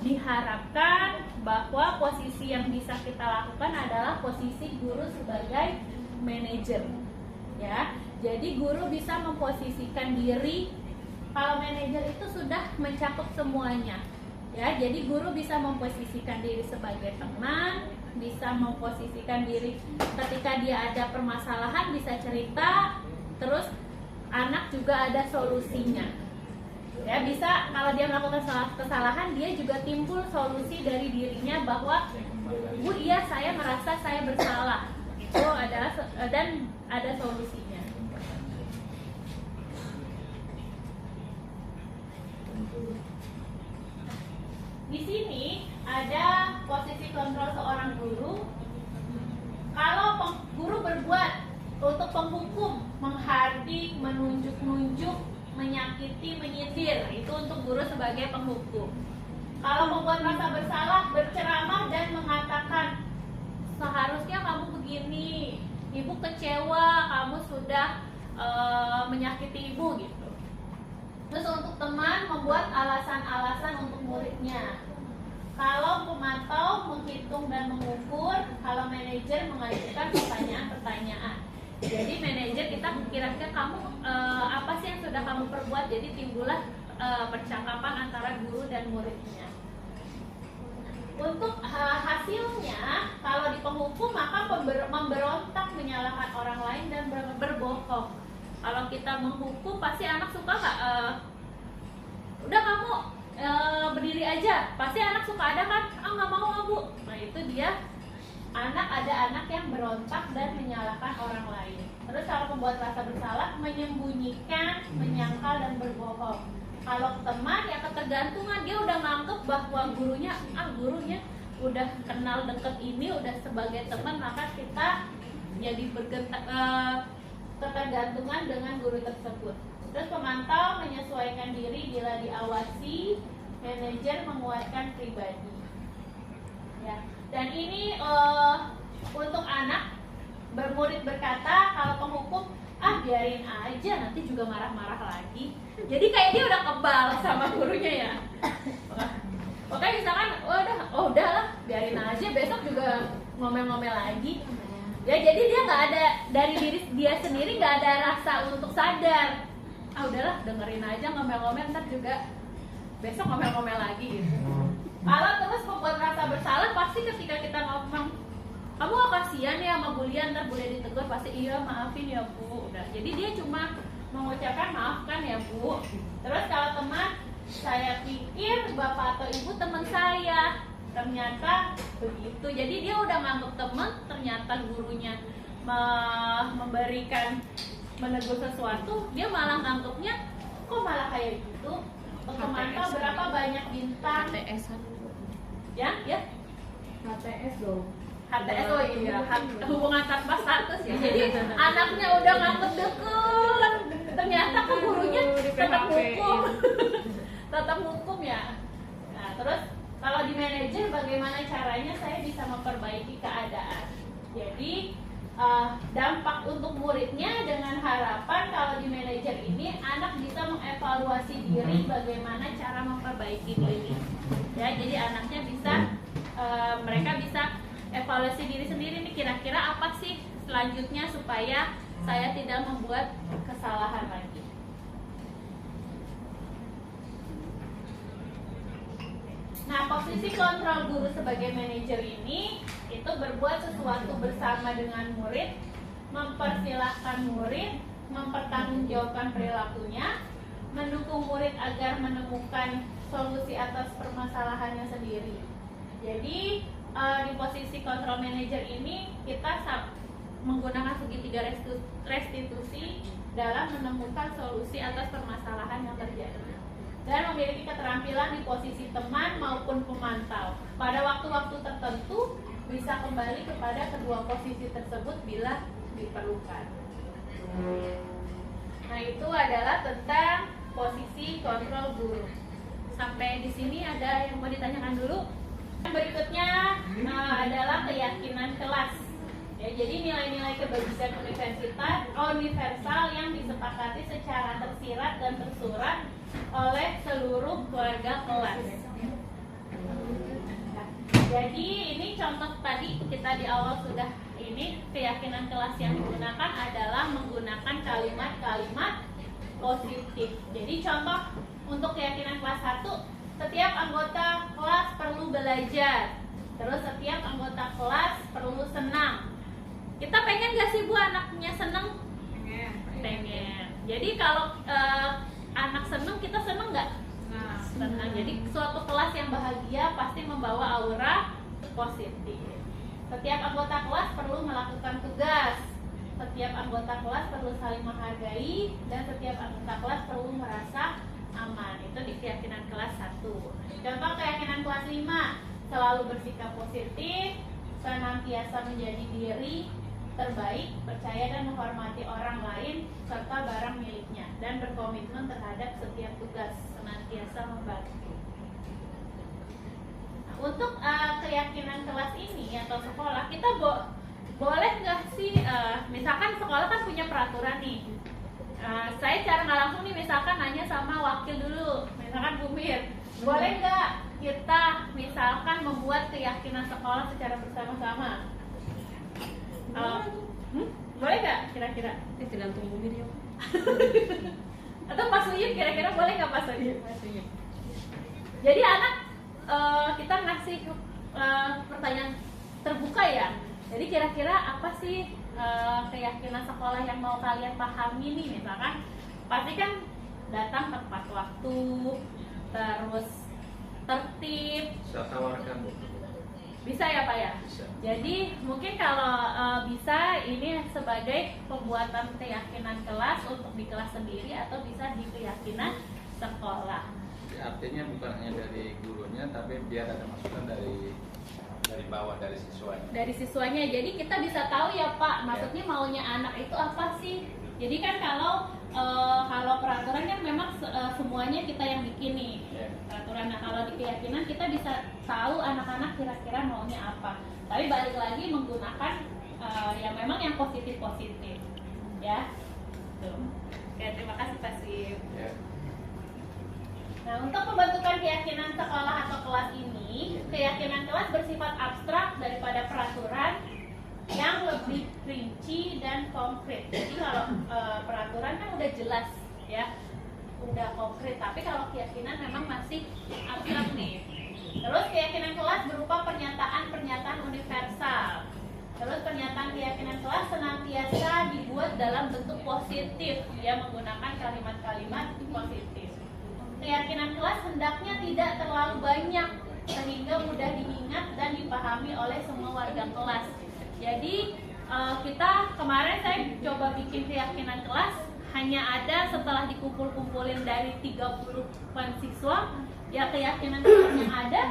diharapkan bahwa posisi yang bisa kita lakukan adalah posisi guru sebagai manajer. Ya, jadi guru bisa memposisikan diri. Kalau manajer itu sudah mencakup semuanya. Ya, jadi guru bisa memposisikan diri sebagai teman, bisa memposisikan diri ketika dia ada permasalahan bisa cerita, terus anak juga ada solusinya. Ya, bisa kalau dia melakukan kesalahan, dia juga timbul solusi dari dirinya bahwa Bu, iya saya merasa saya bersalah. Itu adalah dan ada solusinya. Di sini ada posisi kontrol seorang guru. Kalau guru berbuat untuk penghukum, menghardik, menunjuk-nunjuk, menyakiti, menyindir, itu untuk guru sebagai penghukum. Kalau membuat rasa bersalah, berceramah dan mengatakan seharusnya kamu begini, ibu kecewa, kamu sudah menyakiti ibu gitu. Terus untuk teman, membuat alasan-alasan untuk muridnya. Kalau pemantau, menghitung dan mengukur. Kalau manajer, mengajukan pertanyaan-pertanyaan. Jadi manajer kita kira-kira kamu apa sih yang sudah kamu perbuat, jadi timbullah percakapan antara guru dan muridnya. Untuk hasilnya, kalau di penghukum maka memberontak, menyalahkan orang lain dan berbohong. Kalau kita menghukum pasti anak suka nggak? Udah kamu berdiri aja, pasti anak suka ada kan? Nggak mau Bu. Nah itu dia. Ada anak yang berontak dan menyalahkan orang lain. Terus kalau membuat rasa bersalah, menyembunyikan, menyangkal dan berbohong. Kalau teman ya ketergantungan, dia udah nganggep bahwa gurunya udah kenal deket ini, udah sebagai teman, maka kita jadi ketergantungan dengan guru tersebut. Terus pemantau menyesuaikan diri bila diawasi, manajer menguatkan pribadi. Ya. Dan ini untuk anak bermurid berkata kalau penghukum, biarin aja nanti juga marah-marah lagi. Jadi kayak dia udah kebal sama gurunya ya. Makanya misalkan, udahlah, biarin aja, besok juga ngomel-ngomel lagi. Ya jadi dia nggak ada, dari diri dia sendiri nggak ada rasa untuk sadar. Udahlah, dengerin aja ngomel-ngomel, ntar juga besok ngomel-ngomel lagi gitu. Kalau terus membuat rasa bersalah, pasti ketika kita ngomong, kamu gak kasihan ya sama bulian, ntar boleh ditegur, pasti iya maafin ya bu. Udah, jadi dia cuma mengucapkan maafkan ya bu. Terus kalau teman, saya pikir bapak atau ibu teman saya, ternyata begitu. Jadi dia udah nganggep teman, ternyata gurunya memberikan menegur sesuatu, dia malah nganggepnya kok malah kayak gitu. Memantau berapa banyak bintang HTS ya HTS dong. HTS, oh iya, hubungan tanpa status ya. Jadi anaknya udah nganggep deket, ternyata kan gurunya tetap hukum, tetap hukum ya. Nah terus kalau di manajer bagaimana caranya saya bisa memperbaiki keadaan. Jadi dampak untuk muridnya dengan harapan kalau di manajer ini anak bisa mengevaluasi diri bagaimana cara memperbaiki diri. Ya, jadi anaknya bisa mereka bisa evaluasi diri sendiri nih, kira-kira apa sih selanjutnya supaya saya tidak membuat kesalahan lagi. Nah, posisi kontrol guru sebagai manajer ini itu berbuat sesuatu bersama dengan murid, mempersilahkan murid, mempertanggungjawabkan perilakunya, mendukung murid agar menemukan solusi atas permasalahannya sendiri. Jadi di posisi kontrol manager ini kita menggunakan segitiga restitusi dalam menemukan solusi atas permasalahan yang terjadi dan memiliki keterampilan di posisi teman maupun pemantau. Pada waktu-waktu tertentu bisa kembali kepada kedua posisi tersebut bila diperlukan. Nah, itu adalah tentang posisi kontrol guru. Sampai di sini ada yang mau ditanyakan dulu? Berikutnya adalah keyakinan kelas. Ya, jadi nilai-nilai kebajikan universal yang disepakati secara tersirat dan tersurat oleh seluruh keluarga kelas. Jadi ini contoh tadi kita di awal sudah ini, keyakinan kelas yang digunakan adalah menggunakan kalimat-kalimat positif. Jadi contoh untuk keyakinan kelas 1, setiap anggota kelas perlu belajar. Terus setiap anggota kelas perlu senang. Kita pengen gak sih Bu anaknya senang? Pengen. Jadi kalau anak senang, kita senang gak? Senang. Jadi suatu kelas yang bahagia pasti membawa aura positif. Setiap anggota kelas perlu melakukan tugas. Setiap anggota kelas perlu saling menghargai, dan setiap anggota kelas perlu merasa aman. Itu di keyakinan kelas 1. Contoh keyakinan kelas 5, selalu bersikap positif, senantiasa menjadi diri terbaik, percaya dan menghormati orang lain serta barang miliknya, dan berkomitmen terhadap setiap tugas, senantiasa membantu. Nah, untuk keyakinan kelas ini atau sekolah, kita boleh nggak sih, misalkan sekolah kan punya peraturan nih. Saya cara nggak langsung nih misalkan nanya sama wakil dulu, misalkan Bu Mir, boleh nggak kita misalkan membuat keyakinan sekolah secara bersama-sama? Boleh nggak kira-kira? Tergantung Bu Mir ya. Atau Pak Suyun, kira-kira boleh nggak Pak Suyun? Jadi anak kita ngasih pertanyaan terbuka ya. Jadi kira-kira apa sih keyakinan sekolah yang mau kalian pahami nih? Misalkan pasti kan datang tepat waktu, terus tertib. Saya tawarkan Bu. Bisa ya Pak ya? Bisa. Jadi mungkin kalau bisa ini sebagai pembuatan keyakinan kelas untuk di kelas sendiri, atau bisa di keyakinan sekolah. Ya, artinya bukan hanya dari gurunya, tapi biar ada masukan dari bawah, dari siswanya. Dari siswanya, jadi kita bisa tahu ya Pak, maksudnya maunya anak itu apa sih? Jadi kan kalau peraturan kan memang semuanya kita yang bikin nih peraturan. Nah kalau di keyakinan kita bisa tahu anak-anak kira-kira maunya apa. Tapi balik lagi menggunakan yang memang yang positif ya. Tuh. Oke, terima kasih Pak Sim. Ya. Nah, untuk pembentukan keyakinan sekolah atau kelas ini, keyakinan kelas bersifat abstrak daripada peraturan yang lebih rinci dan konkret. Jadi kalau peraturan kan udah jelas ya, udah konkret. Tapi kalau keyakinan memang masih abstrak nih. Terus keyakinan kelas berupa pernyataan-pernyataan universal. Terus pernyataan keyakinan kelas senantiasa dibuat dalam bentuk positif, ya, menggunakan kalimat-kalimat positif. Keyakinan kelas hendaknya tidak terlalu banyak sehingga mudah diingat dan dipahami oleh semua warga kelas. Jadi kita kemarin saya coba bikin keyakinan kelas, hanya ada setelah dikumpul-kumpulin dari 30-an siswa, ya keyakinan kelas yang ada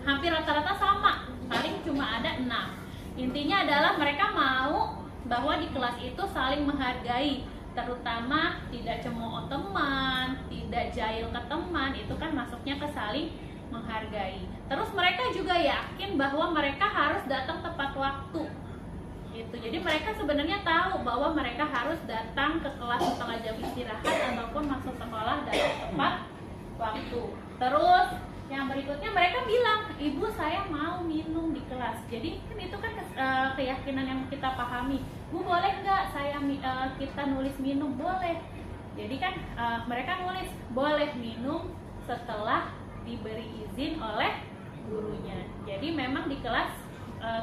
hampir rata-rata sama, paling cuma ada 6. Intinya adalah mereka mau bahwa di kelas itu saling menghargai, terutama tidak cemooh teman, tidak jahil ke teman, itu kan masuknya ke saling menghargai. Terus mereka juga yakin bahwa mereka harus datang tepat waktu. Gitu. Jadi mereka sebenarnya tahu bahwa mereka harus datang ke kelas setelah jam istirahat ataupun masuk sekolah dalam tepat waktu. Terus yang berikutnya mereka bilang, ibu saya mau minum di kelas. Jadi kan itu kan keyakinan yang kita pahami. Bu boleh nggak kita nulis minum? Boleh. Jadi kan mereka nulis boleh minum setelah diberi izin oleh gurunya. Jadi memang di kelas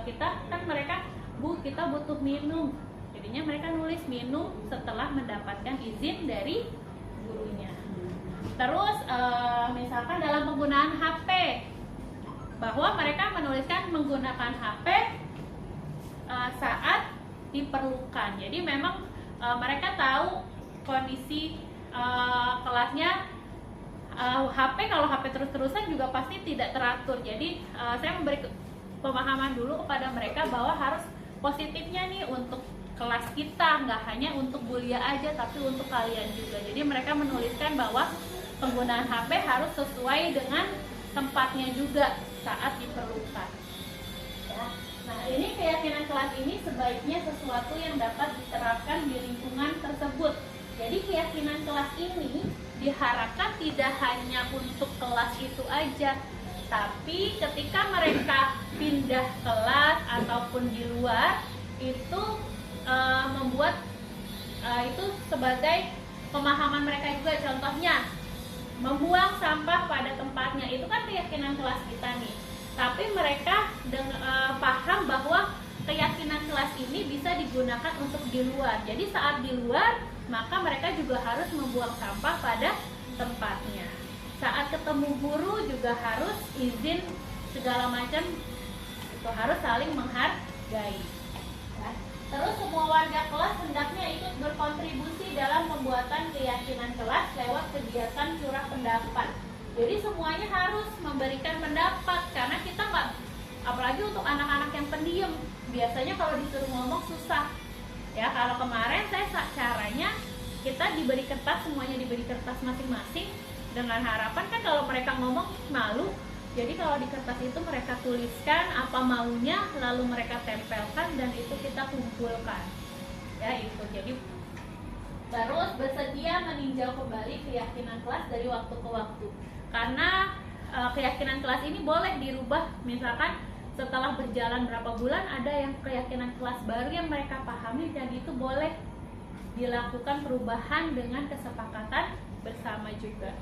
kita kan mereka, Bu kita butuh minum. Jadinya mereka nulis minum setelah mendapatkan izin dari gurunya. Terus misalkan dalam penggunaan HP, bahwa mereka menuliskan menggunakan HP saat diperlukan. Jadi memang mereka tahu kondisi kelasnya. HP kalau HP terus-terusan juga pasti tidak teratur. Jadi saya memberi pemahaman dulu kepada mereka bahwa harus positifnya nih untuk kelas kita, nggak hanya untuk kuliah aja tapi untuk kalian juga. Jadi mereka menuliskan bahwa penggunaan HP harus sesuai dengan tempatnya juga saat diperlukan. Ya. Nah, ini keyakinan kelas ini sebaiknya sesuatu yang dapat diterapkan di lingkungan tersebut. Jadi keyakinan kelas ini diharapkan tidak hanya untuk kelas itu aja, tapi ketika mereka pindah kelas ataupun di luar itu membuat itu sebagai pemahaman mereka juga. Contohnya membuang sampah pada tempatnya, itu kan keyakinan kelas kita nih. Tapi mereka paham bahwa keyakinan kelas ini bisa digunakan untuk di luar. Jadi saat di luar, maka mereka juga harus membuang sampah pada tempatnya. Saat ketemu guru juga harus izin segala macam, itu harus saling menghargai. Ya. Terus semua warga kelas hendaknya ikut berkontribusi dalam pembuatan keyakinan kelas lewat kegiatan curah pendapat. Jadi semuanya harus memberikan pendapat, karena kita nggak, apalagi untuk anak-anak yang pendiam, biasanya kalau disuruh ngomong susah. Ya, kalau kemarin saya caranya kita diberi kertas, semuanya diberi kertas masing-masing dengan harapan kan kalau mereka ngomong malu. Jadi kalau di kertas itu mereka tuliskan apa maunya, lalu mereka tempelkan dan itu kita kumpulkan. Ya itu. Jadi terus bersedia meninjau kembali keyakinan kelas dari waktu ke waktu. Karena keyakinan kelas ini boleh dirubah, misalkan setelah berjalan berapa bulan ada yang keyakinan kelas baru yang mereka pahami dan itu boleh dilakukan perubahan dengan kesepakatan bersama juga.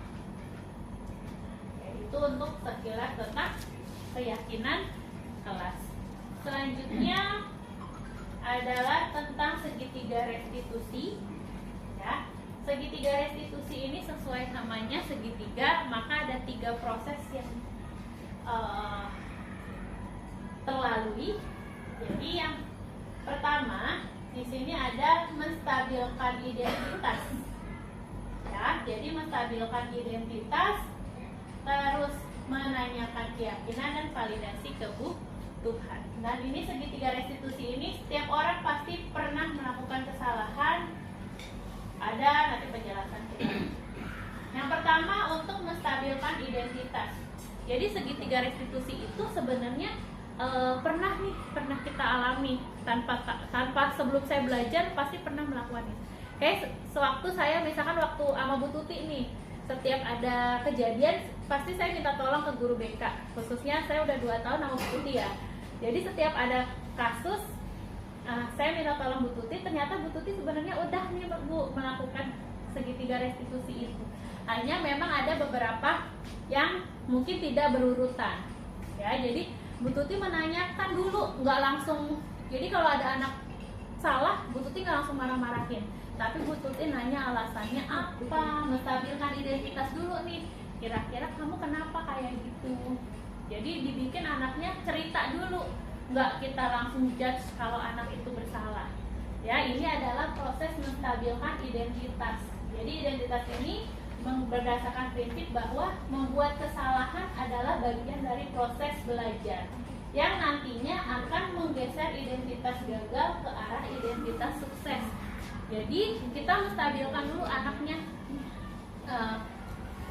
Itu untuk sekilas tentang keyakinan kelas. Selanjutnya adalah tentang segitiga restitusi. Ya, segitiga restitusi ini sesuai namanya segitiga, maka ada 3 proses yang terlalui. Jadi yang pertama di sini ada menstabilkan identitas. Ya, jadi menstabilkan identitas, terus menanyakan keyakinan dan validasi kebutuhan. Dan ini segitiga restitusi ini setiap orang pasti pernah melakukan kesalahan. Ada nanti penjelasan kita. Yang pertama untuk menstabilkan identitas. Jadi segitiga restitusi itu sebenarnya pernah kita alami tanpa sebelum saya belajar pasti pernah melakukannya. Kayak sewaktu saya misalkan waktu sama Bu Tuti nih, setiap ada kejadian pasti saya minta tolong ke guru BK, khususnya saya udah 2 tahun sama Bu Tuti ya. Jadi setiap ada kasus saya minta tolong Bu Tuti, ternyata Bu Tuti sebenarnya udah nih Bu melakukan segitiga restitusi itu. Hanya memang ada beberapa yang mungkin tidak berurutan ya. Jadi Bu Tuti menanyakan dulu, nggak langsung. Jadi kalau ada anak salah, Bu Tuti nggak langsung marah-marahin, tapi Bu Tuti nanya alasannya apa, menstabilkan identitas dulu nih, kira-kira kamu kenapa kayak gitu. Jadi dibikin anaknya cerita dulu, nggak kita langsung judge kalau anak itu bersalah ya. Ini adalah proses menstabilkan identitas. Jadi identitas ini berdasarkan prinsip bahwa membuat kesalahan adalah bagian dari proses belajar yang nantinya akan menggeser identitas gagal ke arah identitas sukses. Jadi kita menstabilkan dulu anaknya,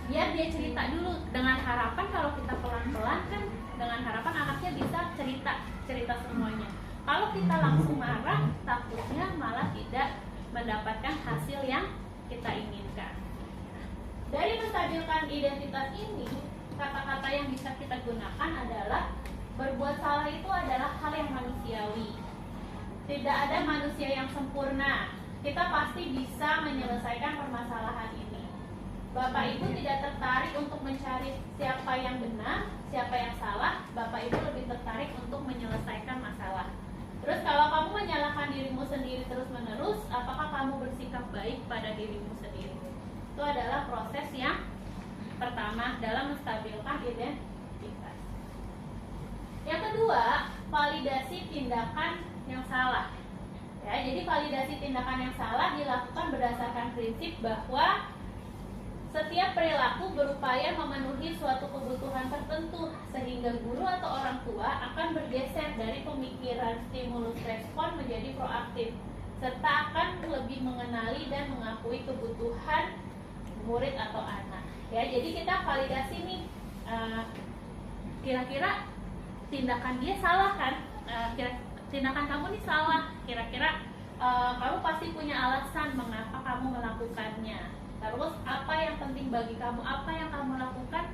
biar dia cerita dulu, dengan harapan kalau kita pelan-pelan kan, dengan harapan anaknya bisa cerita semuanya. Kalau kita langsung marah, takutnya malah tidak mendapatkan hasil yang kita inginkan. Dari menstabilkan identitas ini, kata-kata yang bisa kita gunakan adalah berbuat salah itu adalah hal yang manusiawi. Tidak ada manusia yang sempurna. Kita pasti bisa menyelesaikan permasalahan ini. Bapak Ibu tidak tertarik untuk mencari siapa yang benar, siapa yang salah. Bapak Ibu lebih tertarik untuk menyelesaikan masalah. Terus kalau kamu menyalahkan dirimu sendiri terus-menerus, apakah kamu bersikap baik pada dirimu sendiri? Itu adalah proses yang pertama dalam menstabilkan identitas. Yang kedua, validasi tindakan yang salah. Ya, jadi validasi tindakan yang salah dilakukan berdasarkan prinsip bahwa setiap perilaku berupaya memenuhi suatu kebutuhan tertentu, sehingga guru atau orang tua akan bergeser dari pemikiran stimulus respon menjadi proaktif, serta akan lebih mengenali dan mengakui kebutuhan murid atau anak. Ya, jadi kita validasi nih, kira-kira tindakan dia salah kan? Tindakan kamu nih salah. Kira-kira kamu pasti punya alasan mengapa kamu melakukannya. Terus apa yang penting bagi kamu, apa yang kamu lakukan,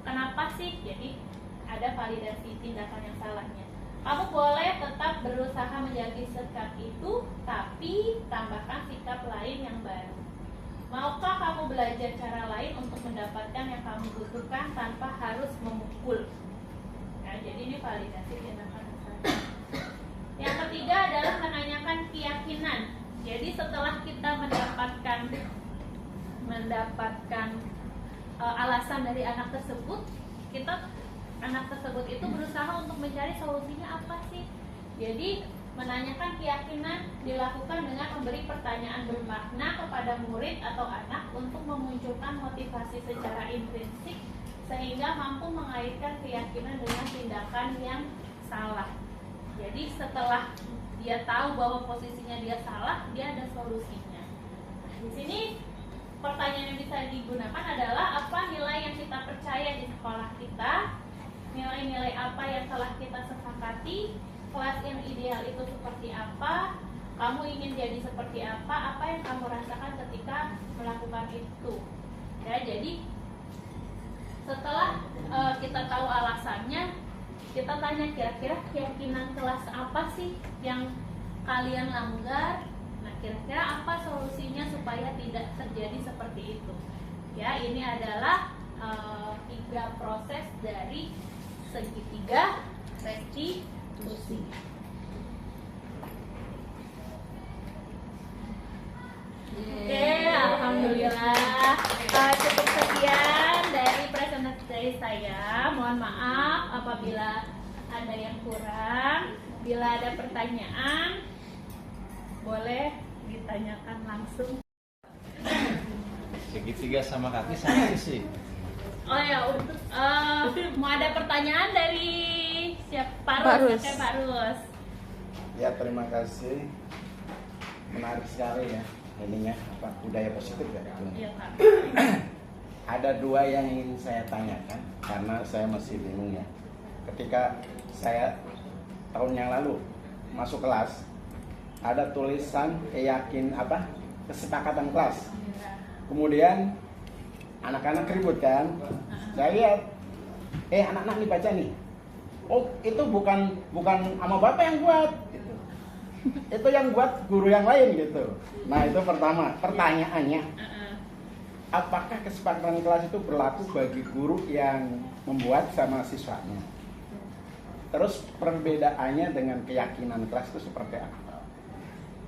kenapa sih? Jadi ada validasi tindakan yang salahnya. Kamu boleh tetap berusaha menjaga sikap itu, tapi tambahkan sikap lain yang baru. Maukah kamu belajar cara lain untuk mendapatkan yang kamu butuhkan tanpa harus memukul? Ya, jadi ini validasi tindakan yang salah. Yang ketiga adalah menanyakan keyakinan. Jadi setelah kita mendapatkan alasan dari anak tersebut, anak tersebut itu berusaha untuk mencari solusinya apa sih. Jadi menanyakan keyakinan dilakukan dengan memberi pertanyaan bermakna kepada murid atau anak untuk memunculkan motivasi secara intrinsik sehingga mampu mengaitkan keyakinan dengan tindakan yang salah. Jadi setelah dia tahu bahwa posisinya dia salah, dia ada solusinya. Di sini pertanyaan yang bisa digunakan adalah apa nilai yang kita percaya di sekolah kita, nilai-nilai apa yang telah kita sepakati, kelas yang ideal itu seperti apa, kamu ingin jadi seperti apa yang kamu rasakan ketika melakukan itu. Ya, jadi setelah kita tahu alasannya, kita tanya kira-kira keyakinan kelas apa sih yang kalian langgar. Nah, kira-kira apa solusinya supaya tidak terjadi seperti itu? Ya, ini adalah 3 proses dari segitiga restitusi. Oke, alhamdulillah. Cukup sekian dari presentasi dari saya. Mohon maaf apabila ada yang kurang. Bila ada pertanyaan, boleh ditanyakan langsung. Segitiga sama kaki sama sih. Oh ya, untuk mau ada pertanyaan dari siapa? Pak Rus. Oke, Pak Rus. Ya, terima kasih. Menarik sekali ya ininya, apa budaya positif ya. Iya, Pak. Ada 2 yang ingin saya tanyakan karena saya masih bingung ya. Ketika saya tahun yang lalu masuk kelas ada tulisan kesepakatan kelas. Kemudian anak-anak ribut kan, saya lihat anak-anak nih baca nih, oh itu bukan sama bapak yang buat, itu yang buat guru yang lain gitu. Nah itu pertama, pertanyaannya, apakah kesepakatan kelas itu berlaku bagi guru yang membuat sama siswanya? Terus perbedaannya dengan keyakinan kelas itu seperti apa?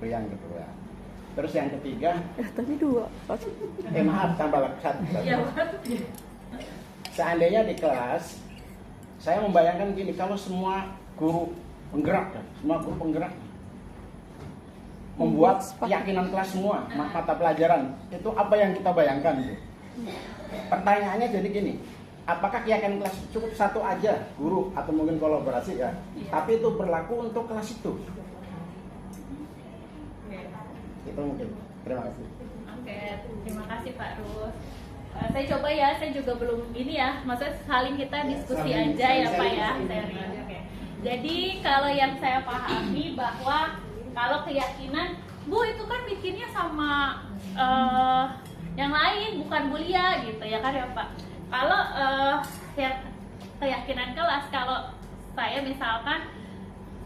Itu yang kedua. Terus yang ketiga, tadi 2. maaf tambah satu. Seandainya di kelas, saya membayangkan gini, kalau semua guru penggerak membuat keyakinan kelas semua mata pelajaran, itu apa yang kita bayangkan itu? Pertanyaannya jadi gini, apakah keyakinan kelas cukup satu aja guru atau mungkin kolaborasi ya? Tapi itu berlaku untuk kelas itu. Itu mungkin. Terima kasih. Oke, terima kasih Pak Rus. Saya coba ya, saya juga belum ini ya, maksudnya saling kita diskusi aja ya Pak ya, sharing. Oke. Jadi kalau yang saya pahami bahwa kalau keyakinan, Bu itu kan bikinnya sama yang lain, bukan Bulia gitu ya kan ya Pak. Kalau keyakinan kelas, kalau saya misalkan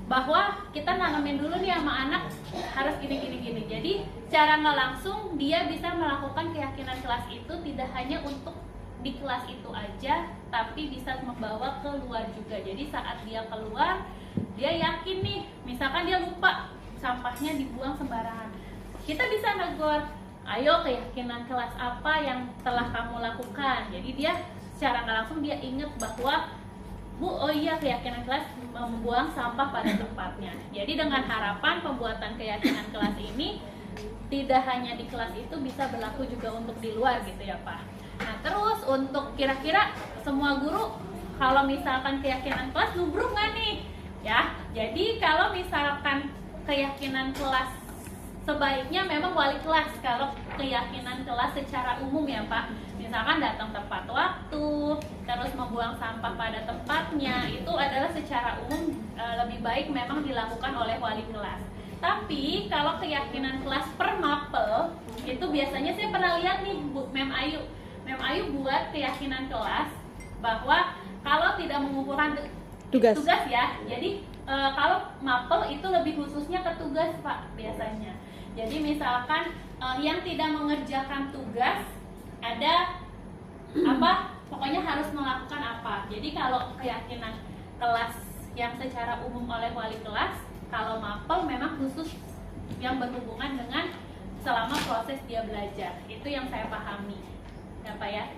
bahwa kita nanamin dulu nih sama anak harus gini. Jadi secara nggak langsung dia bisa melakukan keyakinan kelas itu tidak hanya untuk di kelas itu aja, tapi bisa membawa keluar juga. Jadi saat dia keluar, dia yakin nih, misalkan dia lupa sampahnya dibuang sembarangan, kita bisa negor, ayo keyakinan kelas apa yang telah kamu lakukan. Jadi dia secara nggak langsung dia ingat bahwa Bu, oh iya keyakinan kelas membuang sampah pada tempatnya. Jadi dengan harapan pembuatan keyakinan kelas ini tidak hanya di kelas itu, bisa berlaku juga untuk di luar gitu ya Pak. Nah terus untuk kira-kira semua guru kalau misalkan keyakinan kelas lubruk nggak nih? Ya, jadi kalau misalkan keyakinan kelas sebaiknya memang wali kelas kalau keyakinan kelas secara umum ya Pak. Misalkan datang tepat waktu, terus membuang sampah pada tempatnya, itu adalah secara umum lebih baik memang dilakukan oleh wali kelas. Tapi kalau keyakinan kelas per mapel, itu biasanya saya pernah lihat nih Bu Mem Ayu buat keyakinan kelas bahwa kalau tidak mengumpulkan tugas ya, jadi kalau mapel itu lebih khususnya ke tugas Pak biasanya. Jadi misalkan yang tidak mengerjakan tugas ada apa, pokoknya harus melakukan apa. Jadi kalau keyakinan kelas yang secara umum oleh wali kelas, kalau mapel memang khusus yang berhubungan dengan selama proses dia belajar. Itu yang saya pahami ya Pak ya.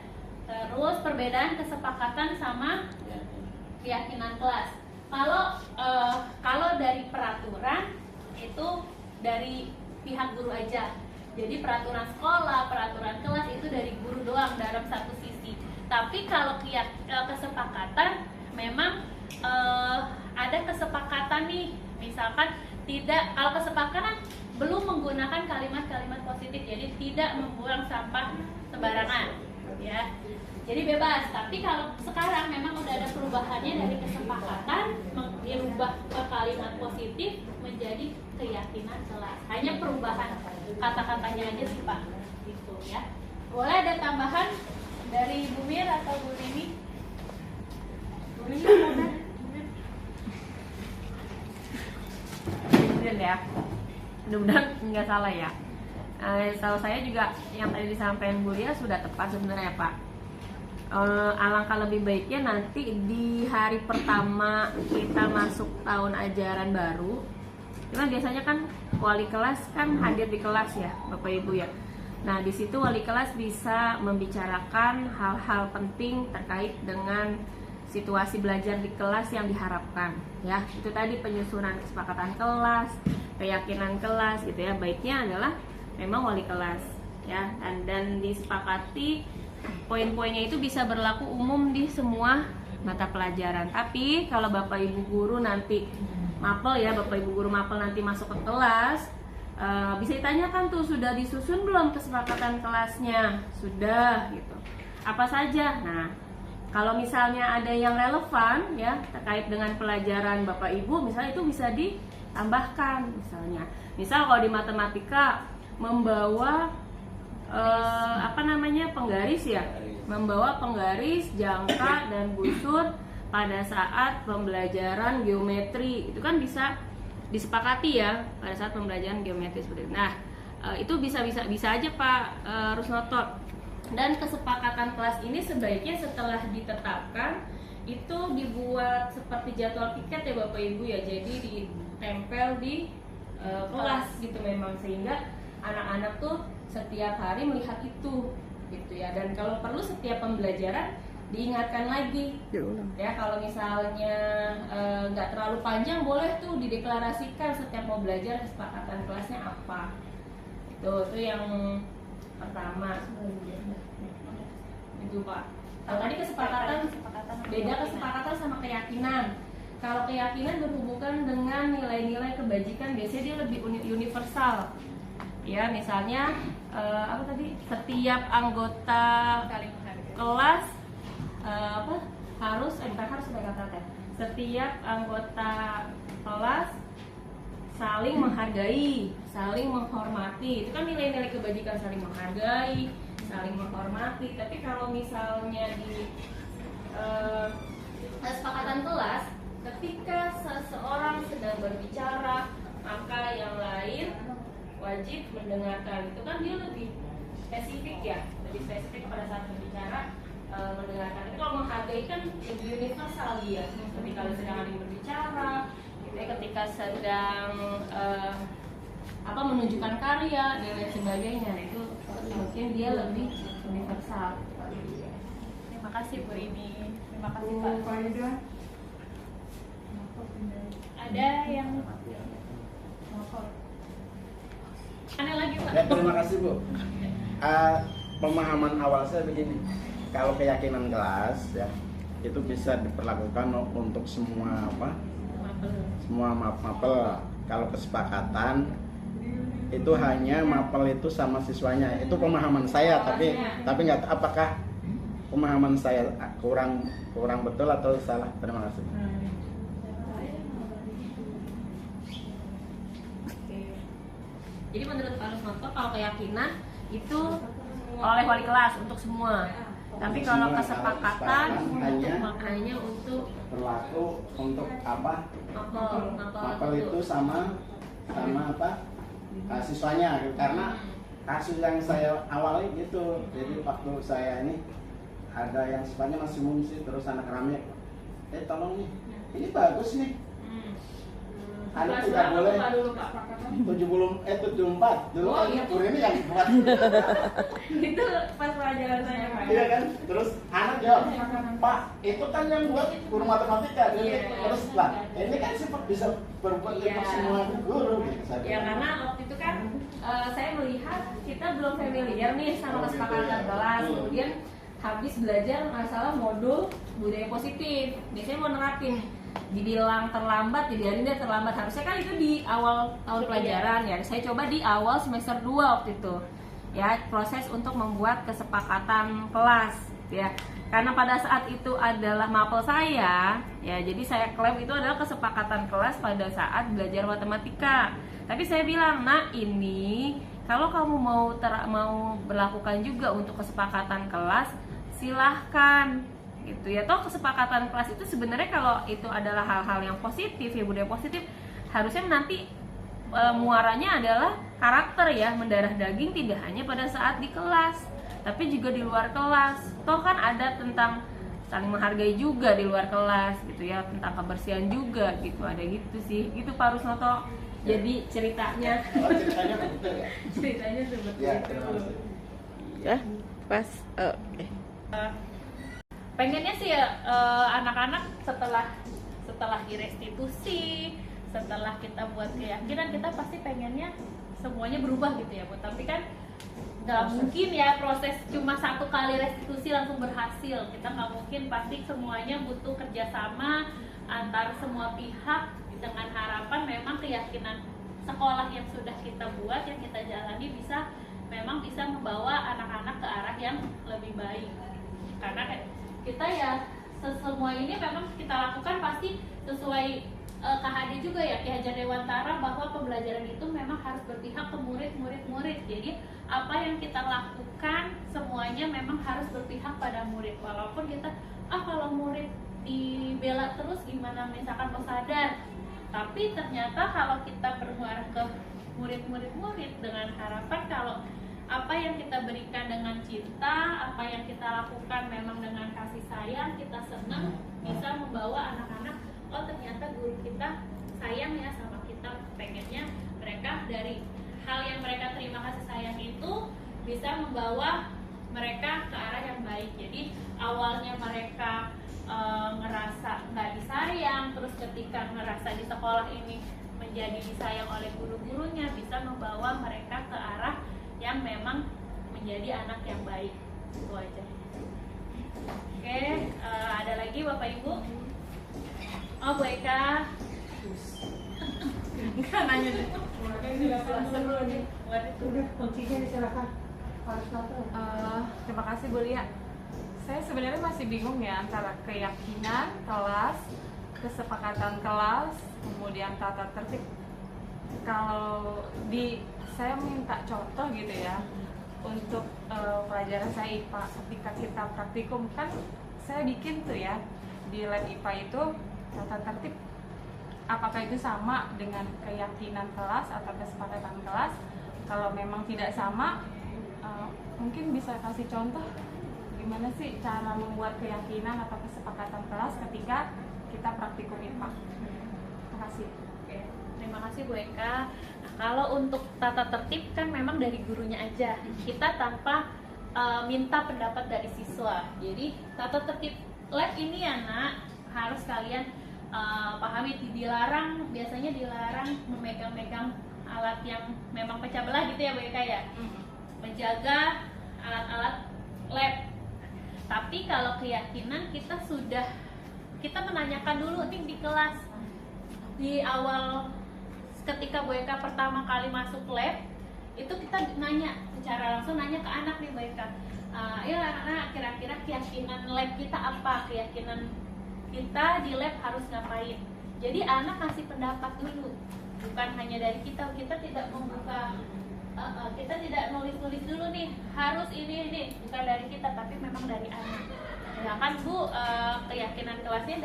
Terus perbedaan kesepakatan sama keyakinan kelas. Kalau dari peraturan itu dari pihak guru aja. Jadi peraturan sekolah, peraturan kelas itu dari guru doang dalam satu sisi. Tapi kalau kesepakatan memang ada kesepakatan nih, misalkan tidak, kalau kesepakatan belum menggunakan kalimat-kalimat positif, jadi tidak membuang sampah sembarangan, ya. Jadi bebas. Tapi kalau sekarang memang udah ada perubahannya dari kesepakatan dirubah ke kalimat positif menjadi keyakinan kelas. Hanya perubahan kata-katanya aja sih Pak, gitu ya. Boleh ada tambahan dari Bu Mir atau Bu Nini? Bu Nini ada? Kemudian ya, mudah-mudahan nggak salah ya. Setahu saya juga yang tadi disampaikan Bu Lia sudah tepat sebenarnya Pak. Alangkah lebih baiknya nanti di hari pertama kita masuk tahun ajaran baru, karena biasanya kan wali kelas kan hadir di kelas ya Bapak Ibu ya. Nah di situ wali kelas bisa membicarakan hal-hal penting terkait dengan situasi belajar di kelas yang diharapkan ya. Itu tadi penyusunan kesepakatan kelas, keyakinan kelas gitu ya. Baiknya adalah memang wali kelas ya, dan disepakati poin-poinnya itu bisa berlaku umum di semua mata pelajaran. Tapi kalau Bapak Ibu guru nanti mapel ya, Bapak Ibu guru mapel nanti masuk ke kelas, bisa ditanyakan tuh, sudah disusun belum kesepakatan kelasnya? Sudah gitu. Apa saja? Nah, Kalau misalnya ada yang relevan ya terkait dengan pelajaran Bapak Ibu, misalnya itu bisa ditambahkan misalnya. Misal kalau di matematika membawa penggaris ya, membawa penggaris, jangka dan busur pada saat pembelajaran geometri, itu kan bisa disepakati ya pada saat pembelajaran geometri seperti itu. Nah, itu bisa aja Pak Rusnoto. Dan kesepakatan kelas ini sebaiknya setelah ditetapkan itu dibuat seperti jadwal piket ya Bapak Ibu ya, jadi ditempel di kelas gitu memang, sehingga anak-anak tuh setiap hari melihat itu gitu ya. Dan kalau perlu setiap pembelajaran diingatkan lagi ya, kalau misalnya nggak terlalu panjang boleh tuh dideklarasikan setiap mau belajar kesepakatan kelasnya apa. Itu yang pertama itu Pak. Kalau tadi kesepakatan beda kesepakatan sama keyakinan. Kalau keyakinan berhubungan dengan nilai-nilai kebajikan, biasanya dia lebih universal. Ya, misalnya setiap anggota kelas setiap anggota kelas saling menghargai, saling menghormati. Itu kan nilai-nilai kebajikan, saling menghargai, saling menghormati. Tapi kalau misalnya di kesepakatan kelas, ketika seseorang sedang berbicara, maka yang lain wajib mendengarkan. Itu kan dia lebih spesifik ya, lebih spesifik pada saat berbicara, mendengarkan. Itu kalau menghargai kan lebih universal dia. Seperti kalau sedang ada yang berbicara, ketika sedang menunjukkan karya dan lain sebagainya, itu mungkin dia lebih universal. Terima kasih Bu Ini. Terima kasih Pak. Ada yang aneh lagi Pak? Ya, terima kasih Bu. Pemahaman awal saya begini, kalau keyakinan kelas ya itu bisa diperlakukan untuk semua mapel. Kalau kesepakatan itu hanya mapel itu sama siswanya. Itu pemahaman saya, tapi nggak tahu apakah pemahaman saya kurang betul atau salah. Terima kasih. Jadi menurut Pak Rusnoto, kalau keyakinan itu oleh wali kelas untuk semua. Tapi kalau kesepakatan hanya untuk berlaku untuk apa? Mapel itu sama siswanya, karena kasus yang saya awali gitu. Jadi waktu saya ini ada yang siswanya masih ngungsi, terus anak rame, tolong nih, ini bagus nih. Anak tidak boleh 74 dulu kan Bu ini yang buat. itu pas pelajaran saya Pak. Iya kan? Terus anak jawab, Pak, itu kan yang buat guru matematika. Terus lah, ini kan bisa berbuat untuk semua guru gitu. Ya karena waktu itu kan saya melihat kita belum familiar nih sama kesepakatan kelas. Kemudian habis belajar masalah modul budaya positif, biasanya mau nerapin, dibilang terlambat, jadi dia terlambat. Harusnya kan itu di awal tahun pelajaran ya. Saya coba di awal semester 2 waktu itu ya, proses untuk membuat kesepakatan kelas ya. Karena pada saat itu adalah mapel saya ya, jadi saya klaim itu adalah kesepakatan kelas pada saat belajar matematika. Tapi saya bilang, nah ini kalau kamu mau berlakukan juga untuk kesepakatan kelas, silahkan gitu ya. Toh kesepakatan kelas itu sebenarnya kalau itu adalah hal-hal yang positif ya, budaya positif, harusnya nanti muaranya adalah karakter ya, mendarah daging tidak hanya pada saat di kelas tapi juga di luar kelas. Toh kan ada tentang saling menghargai juga di luar kelas gitu ya, tentang kebersihan juga gitu, ada gitu sih gitu Pak Rusnoto. Jadi ceritanya ceritanya seperti itu Ya, pas. Oke. Pengennya sih ya anak-anak setelah direstitusi, setelah kita buat keyakinan, kita pasti pengennya semuanya berubah gitu ya Bu. Tapi kan nggak mungkin ya proses cuma satu kali restitusi langsung berhasil. Kita nggak mungkin, pasti semuanya butuh kerjasama antar semua pihak dengan harapan memang keyakinan sekolah yang sudah kita buat, yang kita jalani memang bisa membawa anak-anak ke arah yang lebih baik. Karena kita ya semua ini memang kita lakukan pasti sesuai KHD juga ya, Ki Hajar Dewantara, bahwa pembelajaran itu memang harus berpihak ke murid. Jadi apa yang kita lakukan semuanya memang harus berpihak pada murid. Walaupun kita kalau murid dibela terus gimana, misalkan mau sadar, tapi ternyata kalau kita bermuara ke murid dengan harapan kalau apa yang kita berikan dengan cinta, apa yang kita lakukan memang dengan kasih sayang, kita senang, bisa membawa anak-anak, oh ternyata guru kita sayang ya sama kita, pengennya mereka dari hal yang mereka terima kasih sayang itu bisa membawa mereka ke arah yang baik. Jadi awalnya mereka ngerasa nggak disayang, terus ketika ngerasa di sekolah ini menjadi disayang oleh guru-gurunya, bisa membawa mereka ke arah yang memang menjadi anak yang baik. Itu aja. Oke, ada lagi Bapak Ibu? Oh, Bu Eka. Enggak nanya deh. Terima kasih Bu Lia. Saya sebenarnya masih bingung ya antara keyakinan kelas, kesepakatan kelas, kemudian tata tertib. Kalau saya minta contoh gitu ya untuk pelajaran saya IPA, ketika kita praktikum kan saya bikin tuh ya di lab IPA itu tata tertib. Apakah itu sama dengan keyakinan kelas atau kesepakatan kelas? Kalau memang tidak sama, mungkin bisa kasih contoh gimana sih cara membuat keyakinan atau kesepakatan kelas ketika kita praktikum IPA. Terima kasih. Oke, terima kasih Bu Eka. Nah, kalau untuk tata tertib kan memang dari gurunya aja, kita tanpa minta pendapat dari siswa. Jadi tata tertib lab ini ya Nak, harus kalian pahami, biasanya dilarang memegang-megang alat yang memang pecah belah gitu ya Bu Eka ya. Menjaga alat-alat lab. Tapi kalau keyakinan kita menanyakan dulu nih di kelas, di awal ketika Bu Eka pertama kali masuk lab, itu kita nanya secara langsung, nanya ke anak nih Bu Eka, ya anak-anak, kira-kira keyakinan lab kita apa, keyakinan kita di lab harus ngapain. Jadi anak kasih pendapat dulu, bukan hanya dari kita tidak membuka, kita tidak nulis-nulis dulu nih harus ini, bukan dari kita, tapi memang dari anak. Misalkan Bu, keyakinan kelasnya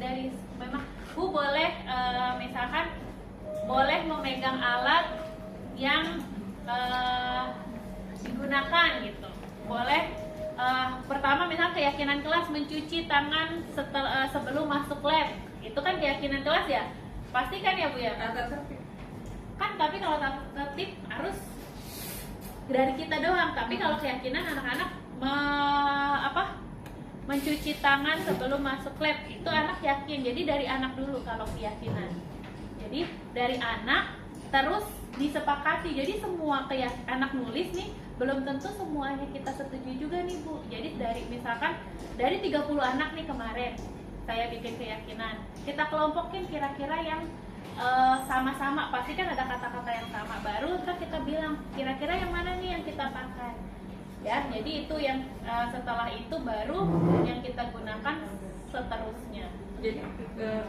dari memang Bu boleh misalkan boleh memegang alat yang digunakan gitu, boleh pertama misal keyakinan kelas mencuci tangan sebelum masuk lab, itu kan keyakinan kelas ya, pasti kan ya Bu ya, tata tertib kan. Tapi kalau tata tertib harus dari kita doang, tapi kalau keyakinan anak-anak mencuci tangan sebelum masuk lab, itu anak yakin. Jadi dari anak dulu kalau keyakinan, jadi dari anak terus disepakati. Jadi semua anak nulis nih, belum tentu semuanya kita setuju juga nih Bu. Jadi misalkan dari 30 anak nih kemarin saya bikin keyakinan, kita kelompokin kira-kira yang sama-sama, pasti kan ada kata-kata yang sama, baru ntar kita bilang kira-kira yang mana nih yang kita pakai ya. Jadi itu yang setelah itu baru yang kita gunakan seterusnya. Jadi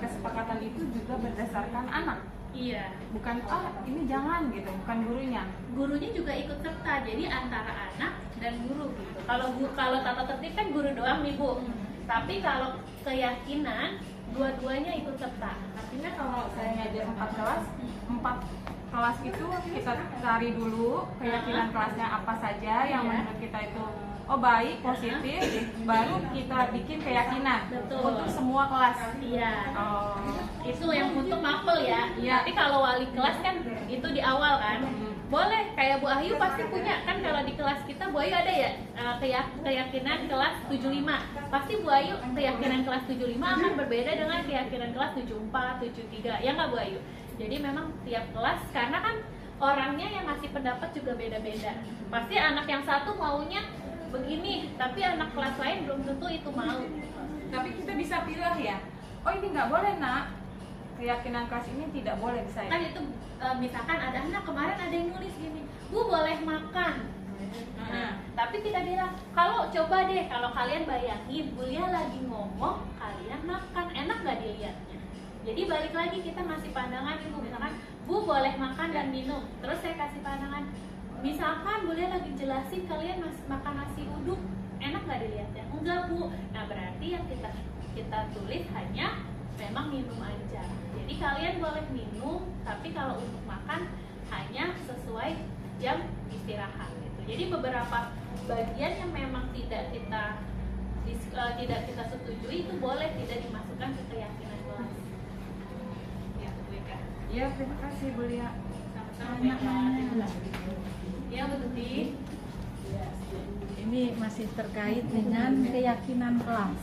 kesepakatan itu juga berdasarkan anak. Iya, Bukan ini jangan gitu, bukan gurunya juga ikut serta, jadi antara anak dan guru gitu. Kalau tata tertib kan guru doang nih Bu, tapi kalau keyakinan dua-duanya ikut serta. Artinya kalau saya ngajar 4 kelas itu kita cari dulu keyakinan kelasnya apa saja yang menurut kita itu baik, positif, baru kita bikin keyakinan. Betul. Untuk semua kelas. Iya. Itu yang untuk mapel ya. Iya. Tapi kalau wali kelas kan itu di awal kan. Boleh, kayak Bu Ayu pasti punya kan, kalau di kelas kita Bu Ayu ada ya keyakinan kelas 75. Pasti Bu Ayu keyakinan kelas 75 akan berbeda dengan keyakinan kelas 74, 73. Ya nggak Bu Ayu? Jadi memang tiap kelas, karena kan orangnya yang ngasih pendapat juga beda-beda. Pasti anak yang satu maunya begini, tapi anak kelas lain belum tentu itu mau. Tapi kita bisa pilih ya. Oh ini nggak boleh Nak. Keyakinan kelas ini tidak boleh di saya. Kan itu misalkan ada anak kemarin ada yang nulis gini, Bu boleh makan. Nah, Tapi kita bilang, kalau coba deh, kalau kalian bayangin Bulia lagi ngomong, kalian makan, enak gak dilihatnya? Jadi balik lagi kita ngasih pandangan ibu, misalkan Bu boleh makan dan minum. Terus saya kasih pandangan, misalkan Bulia lagi jelasin kalian makan nasi uduk, enak gak dilihatnya? Enggak Bu. Nah berarti yang kita tulis hanya memang minum aja. Jadi kalian boleh minum, tapi kalau untuk makan hanya sesuai jam istirahat gitu. Jadi beberapa bagian yang memang tidak kita setujui itu boleh tidak dimasukkan ke keyakinan kelas. Ya, Bu Ika. Ya, terima kasih Bu Lia. Sama-sama. Ya, Bu Tuti. Ini masih terkait dengan keyakinan kelas.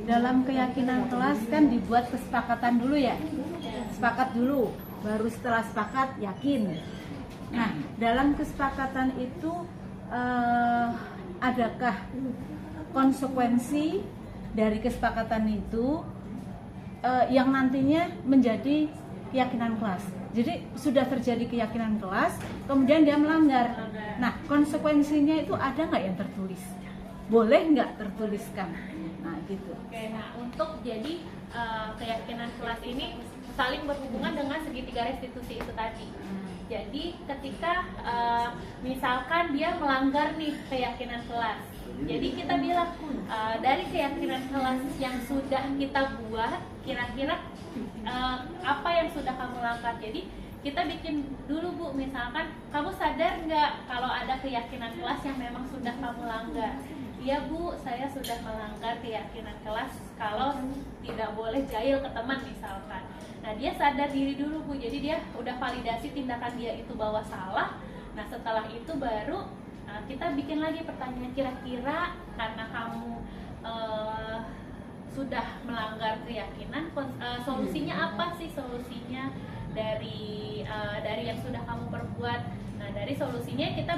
Dalam keyakinan kelas kan dibuat kesepakatan dulu ya. Sepakat dulu, baru setelah sepakat yakin. Nah, dalam kesepakatan itu adakah konsekuensi dari kesepakatan itu yang nantinya menjadi keyakinan kelas? Jadi sudah terjadi keyakinan kelas, kemudian dia melanggar. Nah, konsekuensinya itu ada nggak yang tertulis? Boleh nggak tertuliskan? Nah, gitu. Oke, nah untuk jadi keyakinan kelas ini saling berhubungan dengan segitiga restitusi itu tadi. Jadi ketika misalkan dia melanggar nih keyakinan kelas, jadi kita bilang dari keyakinan kelas yang sudah kita buat, kira-kira apa yang sudah kamu langgar. Jadi kita bikin dulu Bu, misalkan kamu sadar nggak kalau ada keyakinan kelas yang memang sudah kamu langgar? Iya Bu, saya sudah melanggar keyakinan kelas kalau tidak boleh jahil ke teman misalkan. Nah dia sadar diri dulu Bu, jadi dia udah validasi tindakan dia itu bahwa salah. Nah setelah itu baru kita bikin lagi pertanyaan, kira-kira karena kamu sudah melanggar keyakinan, solusinya apa sih solusinya dari yang sudah kamu perbuat? Nah dari solusinya kita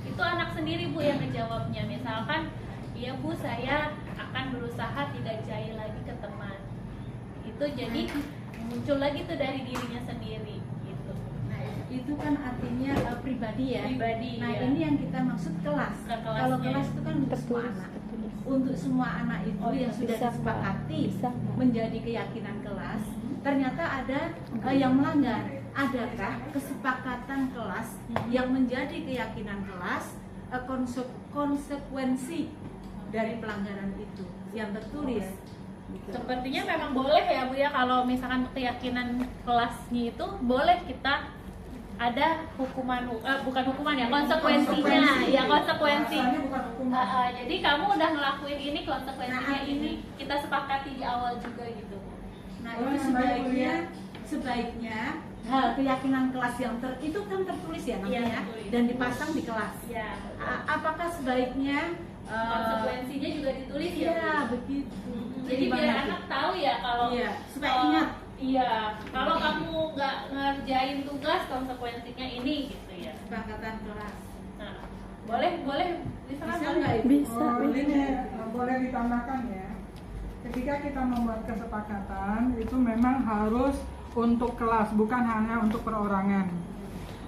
itu anak sendiri Bu yang ngejawabnya. Misalkan, iya Bu, saya akan berusaha tidak jahil lagi ke teman. Itu jadi muncul lagi tuh dari dirinya sendiri gitu. Nah, itu kan artinya pribadi ya. Pribadi. Nah, ya. ini yang kita maksud kelas. Nah, kelasnya. Kalau kelas itu kan untuk semua anak. Untuk semua anak itu yang sudah disepakati menjadi keyakinan kelas, ternyata ada yang melanggar. Adakah kesepakatan kelas yang menjadi keyakinan kelas, konsekuensi dari pelanggaran itu yang tertulis? Sepertinya memang boleh ya Bu ya, kalau misalkan keyakinan kelasnya itu boleh kita ada hukuman, bukan hukuman ya, konsekuensinya. Ya konsekuensi. Jadi kamu udah ngelakuin ini, konsekuensinya ini. Kita sepakati di awal juga gitu. Nah itu sebaiknya keyakinan kelas yang itu kan tertulis ya namanya, tertulis. Dan dipasang di kelas. Ya. Apakah sebaiknya Konsekuensinya juga ditulis ya. Iya begitu. Jadi biar anak tahu ya kalau supaya ingat. Iya, kalau kamu nggak ngerjain tugas konsekuensinya ini gitu ya. Kesepakatan kelas. Nah, boleh Bisa diserang nggak itu? Bisa. Ini boleh ditambahkan ya. Ketika kita membuat kesepakatan itu memang harus untuk kelas, bukan hanya untuk perorangan.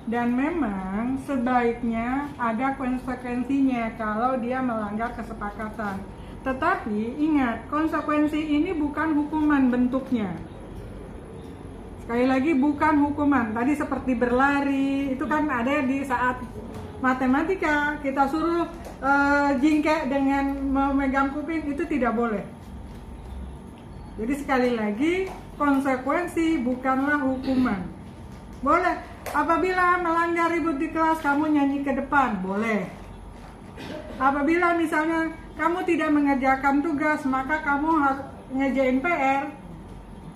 Dan memang sebaiknya ada konsekuensinya kalau dia melanggar kesepakatan. Tetapi ingat, konsekuensi ini bukan hukuman bentuknya. Sekali lagi bukan hukuman. Tadi seperti berlari, itu kan ada di saat matematika kita suruh jingkek dengan memegang kuping, itu tidak boleh. Jadi sekali lagi, konsekuensi bukanlah hukuman. Boleh, apabila melanggar ribut di kelas kamu nyanyi ke depan, boleh. Apabila misalnya kamu tidak mengerjakan tugas, maka kamu harus ngerjain PR,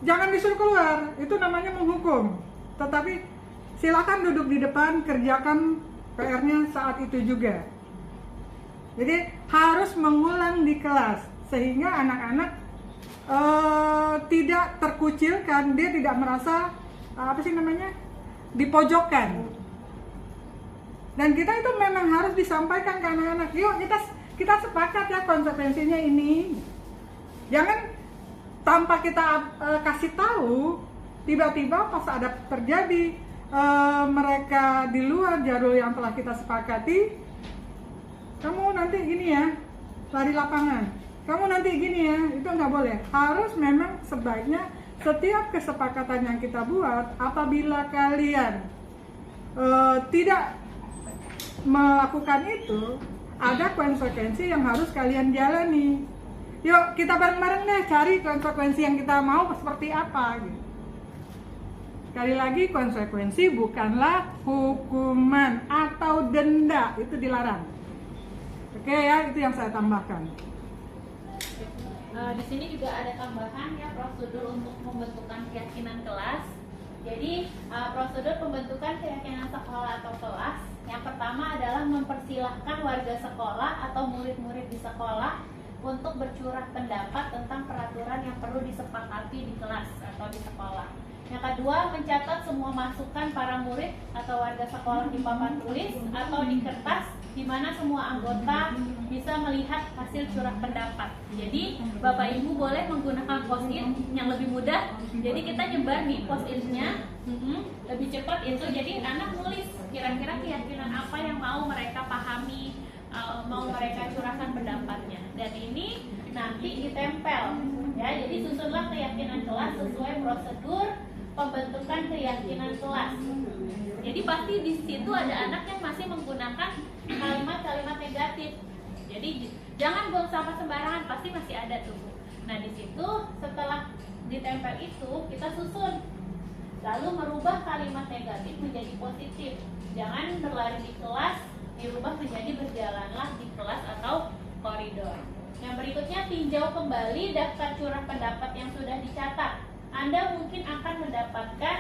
jangan disuruh keluar, itu namanya menghukum. Tetapi silakan duduk di depan, kerjakan PR-nya saat itu juga. Jadi harus mengulang di kelas sehingga anak-anak tidak terkucilkan, dia tidak merasa dipojokkan. Dan kita itu memang harus disampaikan ke anak-anak, yuk kita sepakat ya konsekuensinya ini. Jangan tanpa kita kasih tahu, tiba-tiba pas ada terjadi mereka di luar jalur yang telah kita sepakati, kamu nanti gini ya, lari lapangan, kamu nanti gini ya, itu nggak boleh. Harus memang sebaiknya setiap kesepakatan yang kita buat, apabila kalian tidak melakukan itu, ada konsekuensi yang harus kalian jalani. Yuk kita bareng-bareng deh cari konsekuensi yang kita mau seperti apa gitu. Sekali lagi, konsekuensi bukanlah hukuman atau denda, itu dilarang. Oke ya, itu yang saya tambahkan. Di sini juga ada tambahan ya, prosedur untuk pembentukan keyakinan kelas. Jadi prosedur pembentukan keyakinan sekolah atau kelas, yang pertama adalah mempersilahkan warga sekolah atau murid-murid di sekolah untuk bercurah pendapat tentang peraturan yang perlu disepakati di kelas atau di sekolah. Yang kedua, mencatat semua masukan para murid atau warga sekolah di papan tulis atau di kertas, di mana semua anggota bisa melihat hasil curah pendapat. Jadi Bapak Ibu boleh menggunakan post-it yang lebih mudah. Jadi kita nyebar nih post-itnya lebih cepat itu. Jadi anak nulis kira-kira keyakinan apa yang mau mereka pahami, mau mereka curahkan pendapatnya. Dan ini nanti ditempel ya. Jadi susunlah keyakinan kelas sesuai prosedur pembentukan keyakinan kelas. Jadi pasti di situ ada anak yang masih menggunakan kalimat-kalimat negatif. Jadi jangan buang sampah sembarangan, pasti masih ada tuh. Nah di situ setelah ditempel itu kita susun, lalu merubah kalimat negatif menjadi positif. Jangan berlari di kelas, dirubah menjadi berjalanlah di kelas atau koridor. Yang berikutnya, tinjau kembali daftar curah pendapat yang sudah dicatat. Anda mungkin akan mendapatkan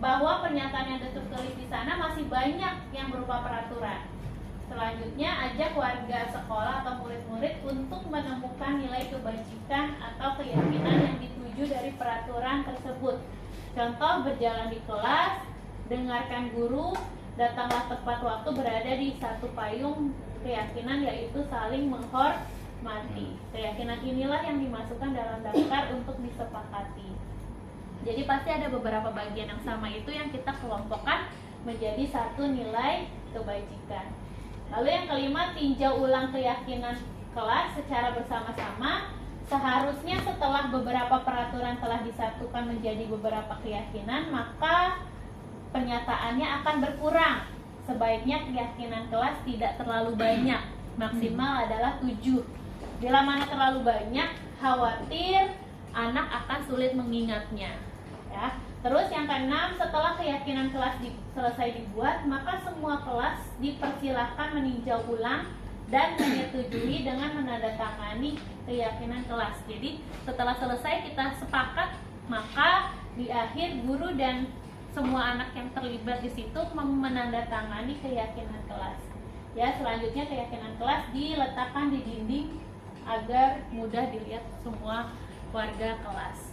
bahwa pernyataan yang tertulis di sana masih banyak yang berupa peraturan. Selanjutnya, ajak warga sekolah atau murid-murid untuk menemukan nilai kebajikan atau keyakinan yang dituju dari peraturan tersebut. Contoh, berjalan di kelas, dengarkan guru, datanglah tepat waktu, berada di satu payung keyakinan, yaitu saling menghormati. Keyakinan inilah yang dimasukkan dalam daftar untuk disepakati. Jadi pasti ada beberapa bagian yang sama itu yang kita kelompokkan menjadi satu nilai kebajikan. Lalu yang kelima, tinjau ulang keyakinan kelas secara bersama-sama. Seharusnya setelah beberapa peraturan telah disatukan menjadi beberapa keyakinan, maka penyataannya akan berkurang. Sebaiknya keyakinan kelas tidak terlalu banyak, maksimal adalah 7. Bila mana terlalu banyak, khawatir anak akan sulit mengingatnya. Ya. Terus yang keenam, setelah keyakinan kelas selesai dibuat, maka semua kelas dipersilahkan meninjau ulang dan menyetujui dengan menandatangani keyakinan kelas. Jadi setelah selesai kita sepakat, maka di akhir guru dan semua anak yang terlibat di situ menandatangani keyakinan kelas. Ya, selanjutnya keyakinan kelas diletakkan di dinding agar mudah dilihat semua warga kelas.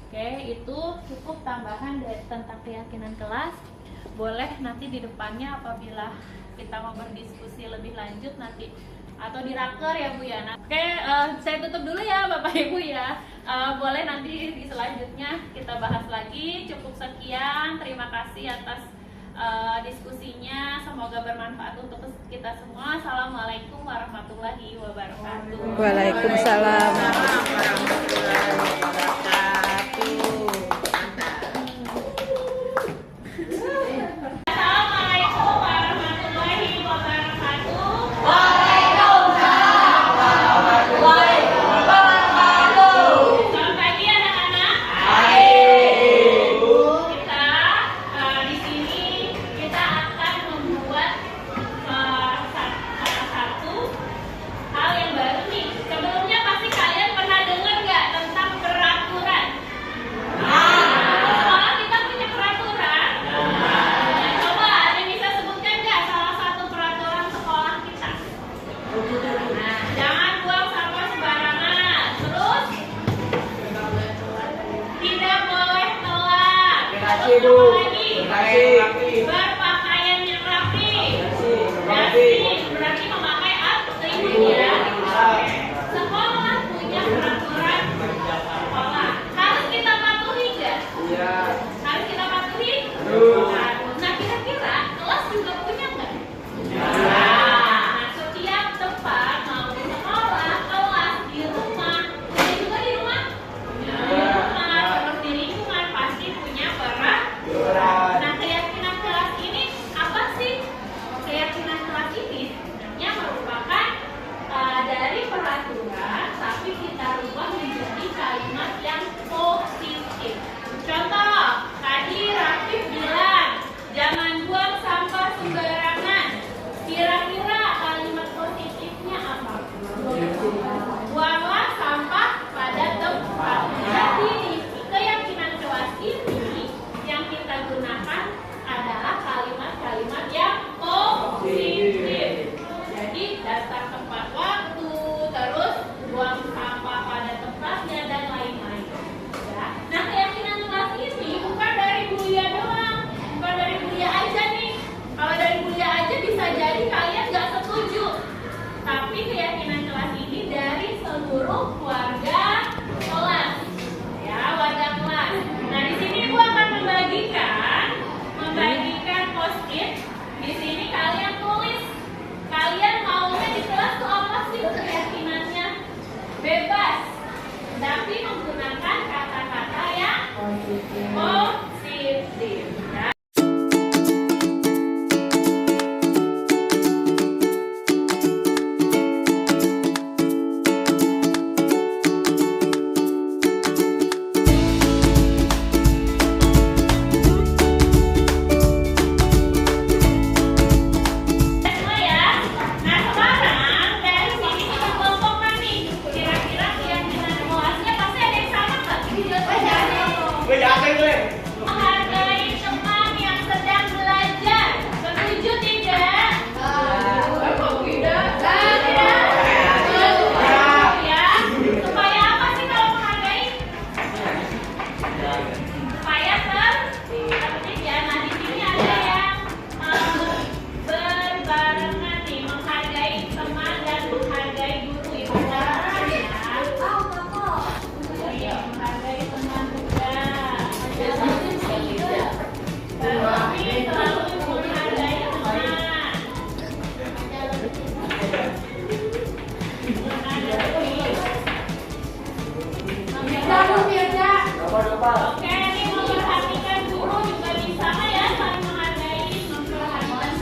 Oke, itu cukup tambahan dari tentang keyakinan kelas. Boleh nanti di depannya apabila kita mau berdiskusi lebih lanjut nanti atau di raker ya Bu ya. Oke, saya tutup dulu ya Bapak Ibu ya. Boleh nanti di selanjutnya kita bahas lagi. Cukup sekian, terima kasih atas diskusinya. Semoga bermanfaat untuk kita semua. Assalamualaikum warahmatullahi wabarakatuh. Waalaikumsalam warahmatullahi wabarakatuh. Assalamualaikum warahmatullahi wabarakatuh. Selamat pagi anak-anak. Kita di sini kita akan membuat salah satu hal yang baru nih. Sebelumnya pasti kalian pernah dengar nggak tentang peraturan? Sekolah kita punya peraturan. Nah, coba ada yang bisa sebutkan nggak salah satu peraturan sekolah kita? Nah, jangan buang sampah sembarangan. Terus tidak boleh telat. Terus apa lagi? Berpakaian yang rapi. Berarti memakai atribut ya. Sekolah punya peraturan sekolah. Harus kita patuhi nggak? Harus kita patuhi? Nah, kira-kira kelas juga punya nggak? Nah, Menghargai teman yang sedang belajar. Setuju tidak? Tidak. Ya. Supaya apa sih kalau menghargai? Supaya tertib ya. Nah di sini ada yang berbarengan nih, menghargai teman dan menghargai guru. Ibu ya. Iya, menghargai teman juga. Tapi selalu menghargai teman. Oke, ini memperhatikan guru juga bisa ya, saling menghargai, memperhatikan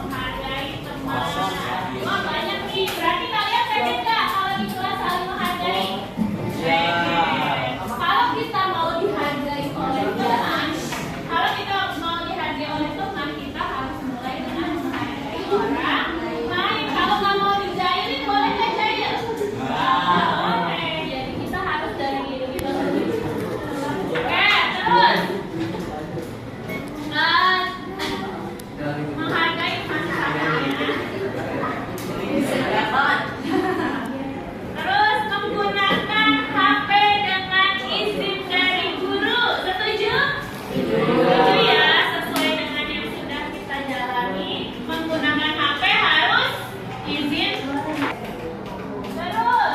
menghargai teman. Oh banyak nih, berarti kalian pengen nggak kalau di kelas saling menghargai? Kalau kita mau dihargai oleh teman, kita harus mulai dengan menghargai orang lain. Kalau nggak mau dijailin, boleh nggak jail? Oke, jadi kita harus dari diri kita sendiri. Oke, terus menghargai manfaatnya. Terus menggunakan HP dengan izin dari guru. Setuju? Setuju ya, sesuai dengan yang sudah kita jalani. Menggunakan HP harus izin. Terus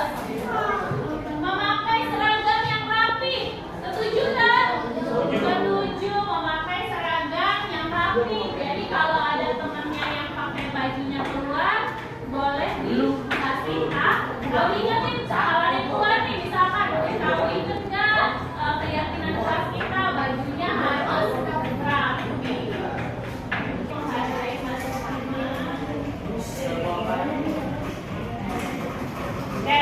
memakai seragam yang rapi. Setuju tak? Setuju, memakai seragam yang rapi. Jadi kalau ada temannya yang pakai bajunya keluar, boleh dikasih hak. Kamu ingetin kalau ada yang keluar nih, misalkan kamu inget nggak keyakinan kelas kita bajunya harus rapi. Menghargai satu sama. Oke,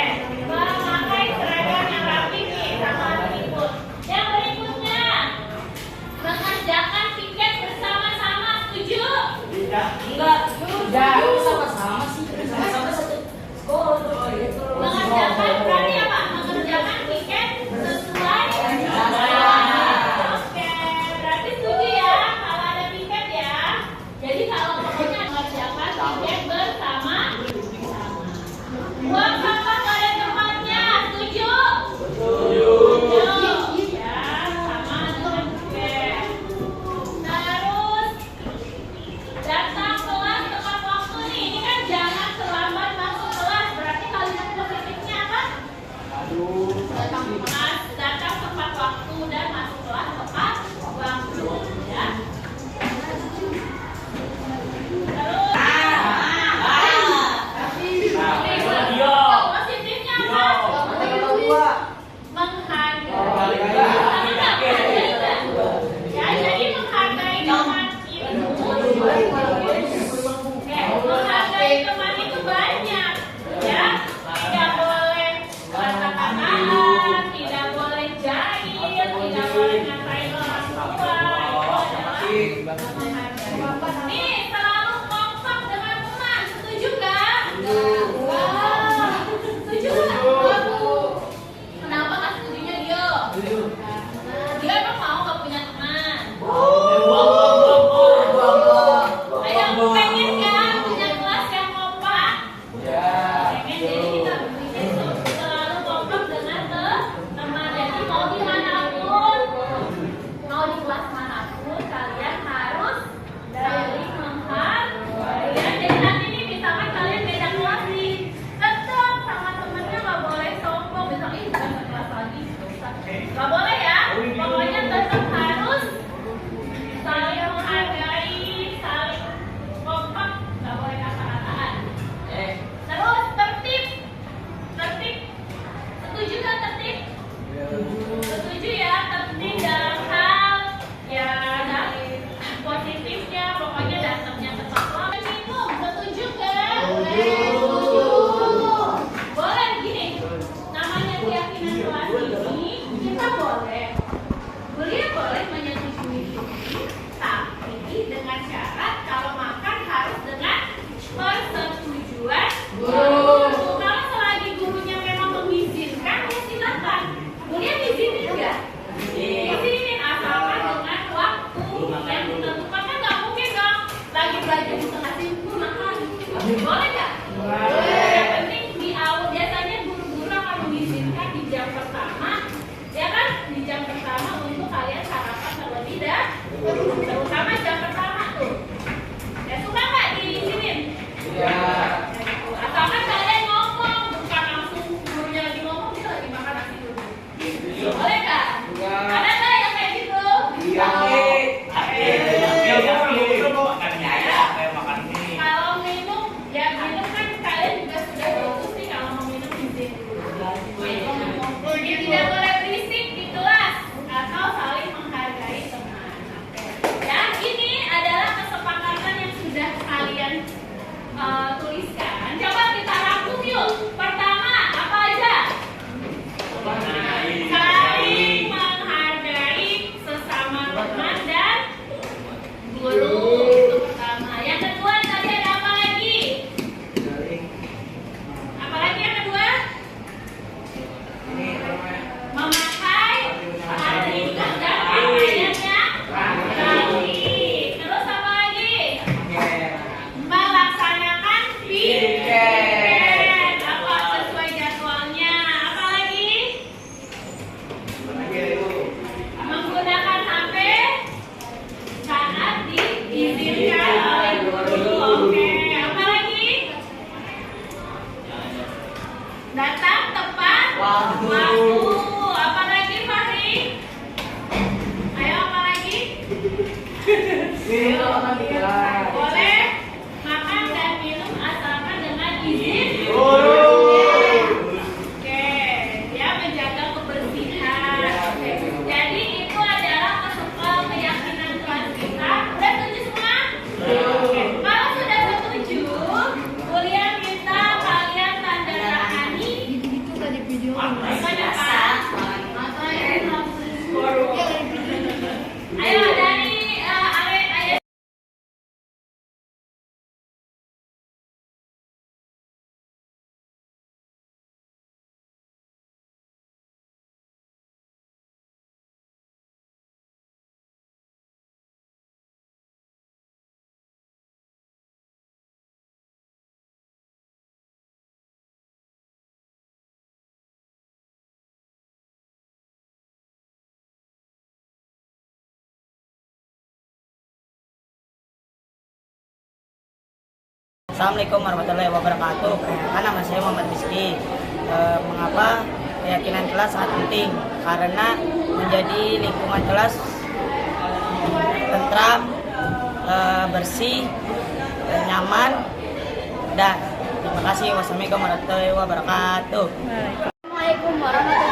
memakai seragam yang rapi nih sama ikut. Yang berikutnya, mengerjakan piket bersama-sama. Setuju? Enggak. Sama-sama sih. Mengerjakan berarti apa? Mengerjakan piket sesuai. Oke, berarti setuju ya kalau ada piket ya. Jadi kalau pokoknya mengerjakan piket bersama. Buang sampah pada tempatnya. Setuju? Setuju. Ya, sama dengan piket. Terus datang kelas ngasih makan. Boleh nggak? Yang penting di awal biasanya guru-guru akan mengizinkan di jam pertama, ya kan? Di jam pertama untuk kalian sarapan terlebih dahulu, terutama jam pertama tuh. Ya suka nggak diizinin? Iya. Asalkan kalian ngomong, bukan langsung gurunya lagi ngomong kita lagi makan nasi dulu. Boleh nggak? Ada nggak yang kayak gitu? Iya. Kalau minum, ya minum kan kalian juga sudah bagus nih kalau mau minum izin dulu. Jadi tidak boleh berisik di kelas atau saling menghargai teman. Dan ini adalah kesepakatan yang sudah kalian tuliskan. Coba kita rangkum yuk. Pertama, apa aja? Saling menghargai sesama teman dan guru. Itu pertama. Yang kedua tadi ada apa lagi? Apa lagi yang kedua? Memakai atribut dan pakaiannya rapi. Terus apa lagi? Melaksanakan piket. Apa sesuai jadwalnya? Apa lagi? Menggunakan HP saat diizinkan oleh guru. Oke, apa lagi? Datang tepat waktu. Apa lagi, Fahri? Ayo, apa lagi? Boleh makan dan minum asalkan dengan izin guru. Oke, dia menjaga kebersihan. Oke. Jadi itu adalah keyakinan kelas kita. Udah setuju semua? Oke. Kalau sudah setuju, kuliah kita kalian tanda tangani. Ayo dari Ale. Assalamualaikum warahmatullahi wabarakatuh. Nama saya Muhammad Rizky. Mengapa keyakinan kelas sangat penting? Karena menjadi lingkungan kelas tentram, bersih, nyaman. Dan terima kasih. Wassalamualaikum warahmatullahi wabarakatuh. Assalamualaikum warahmatullahi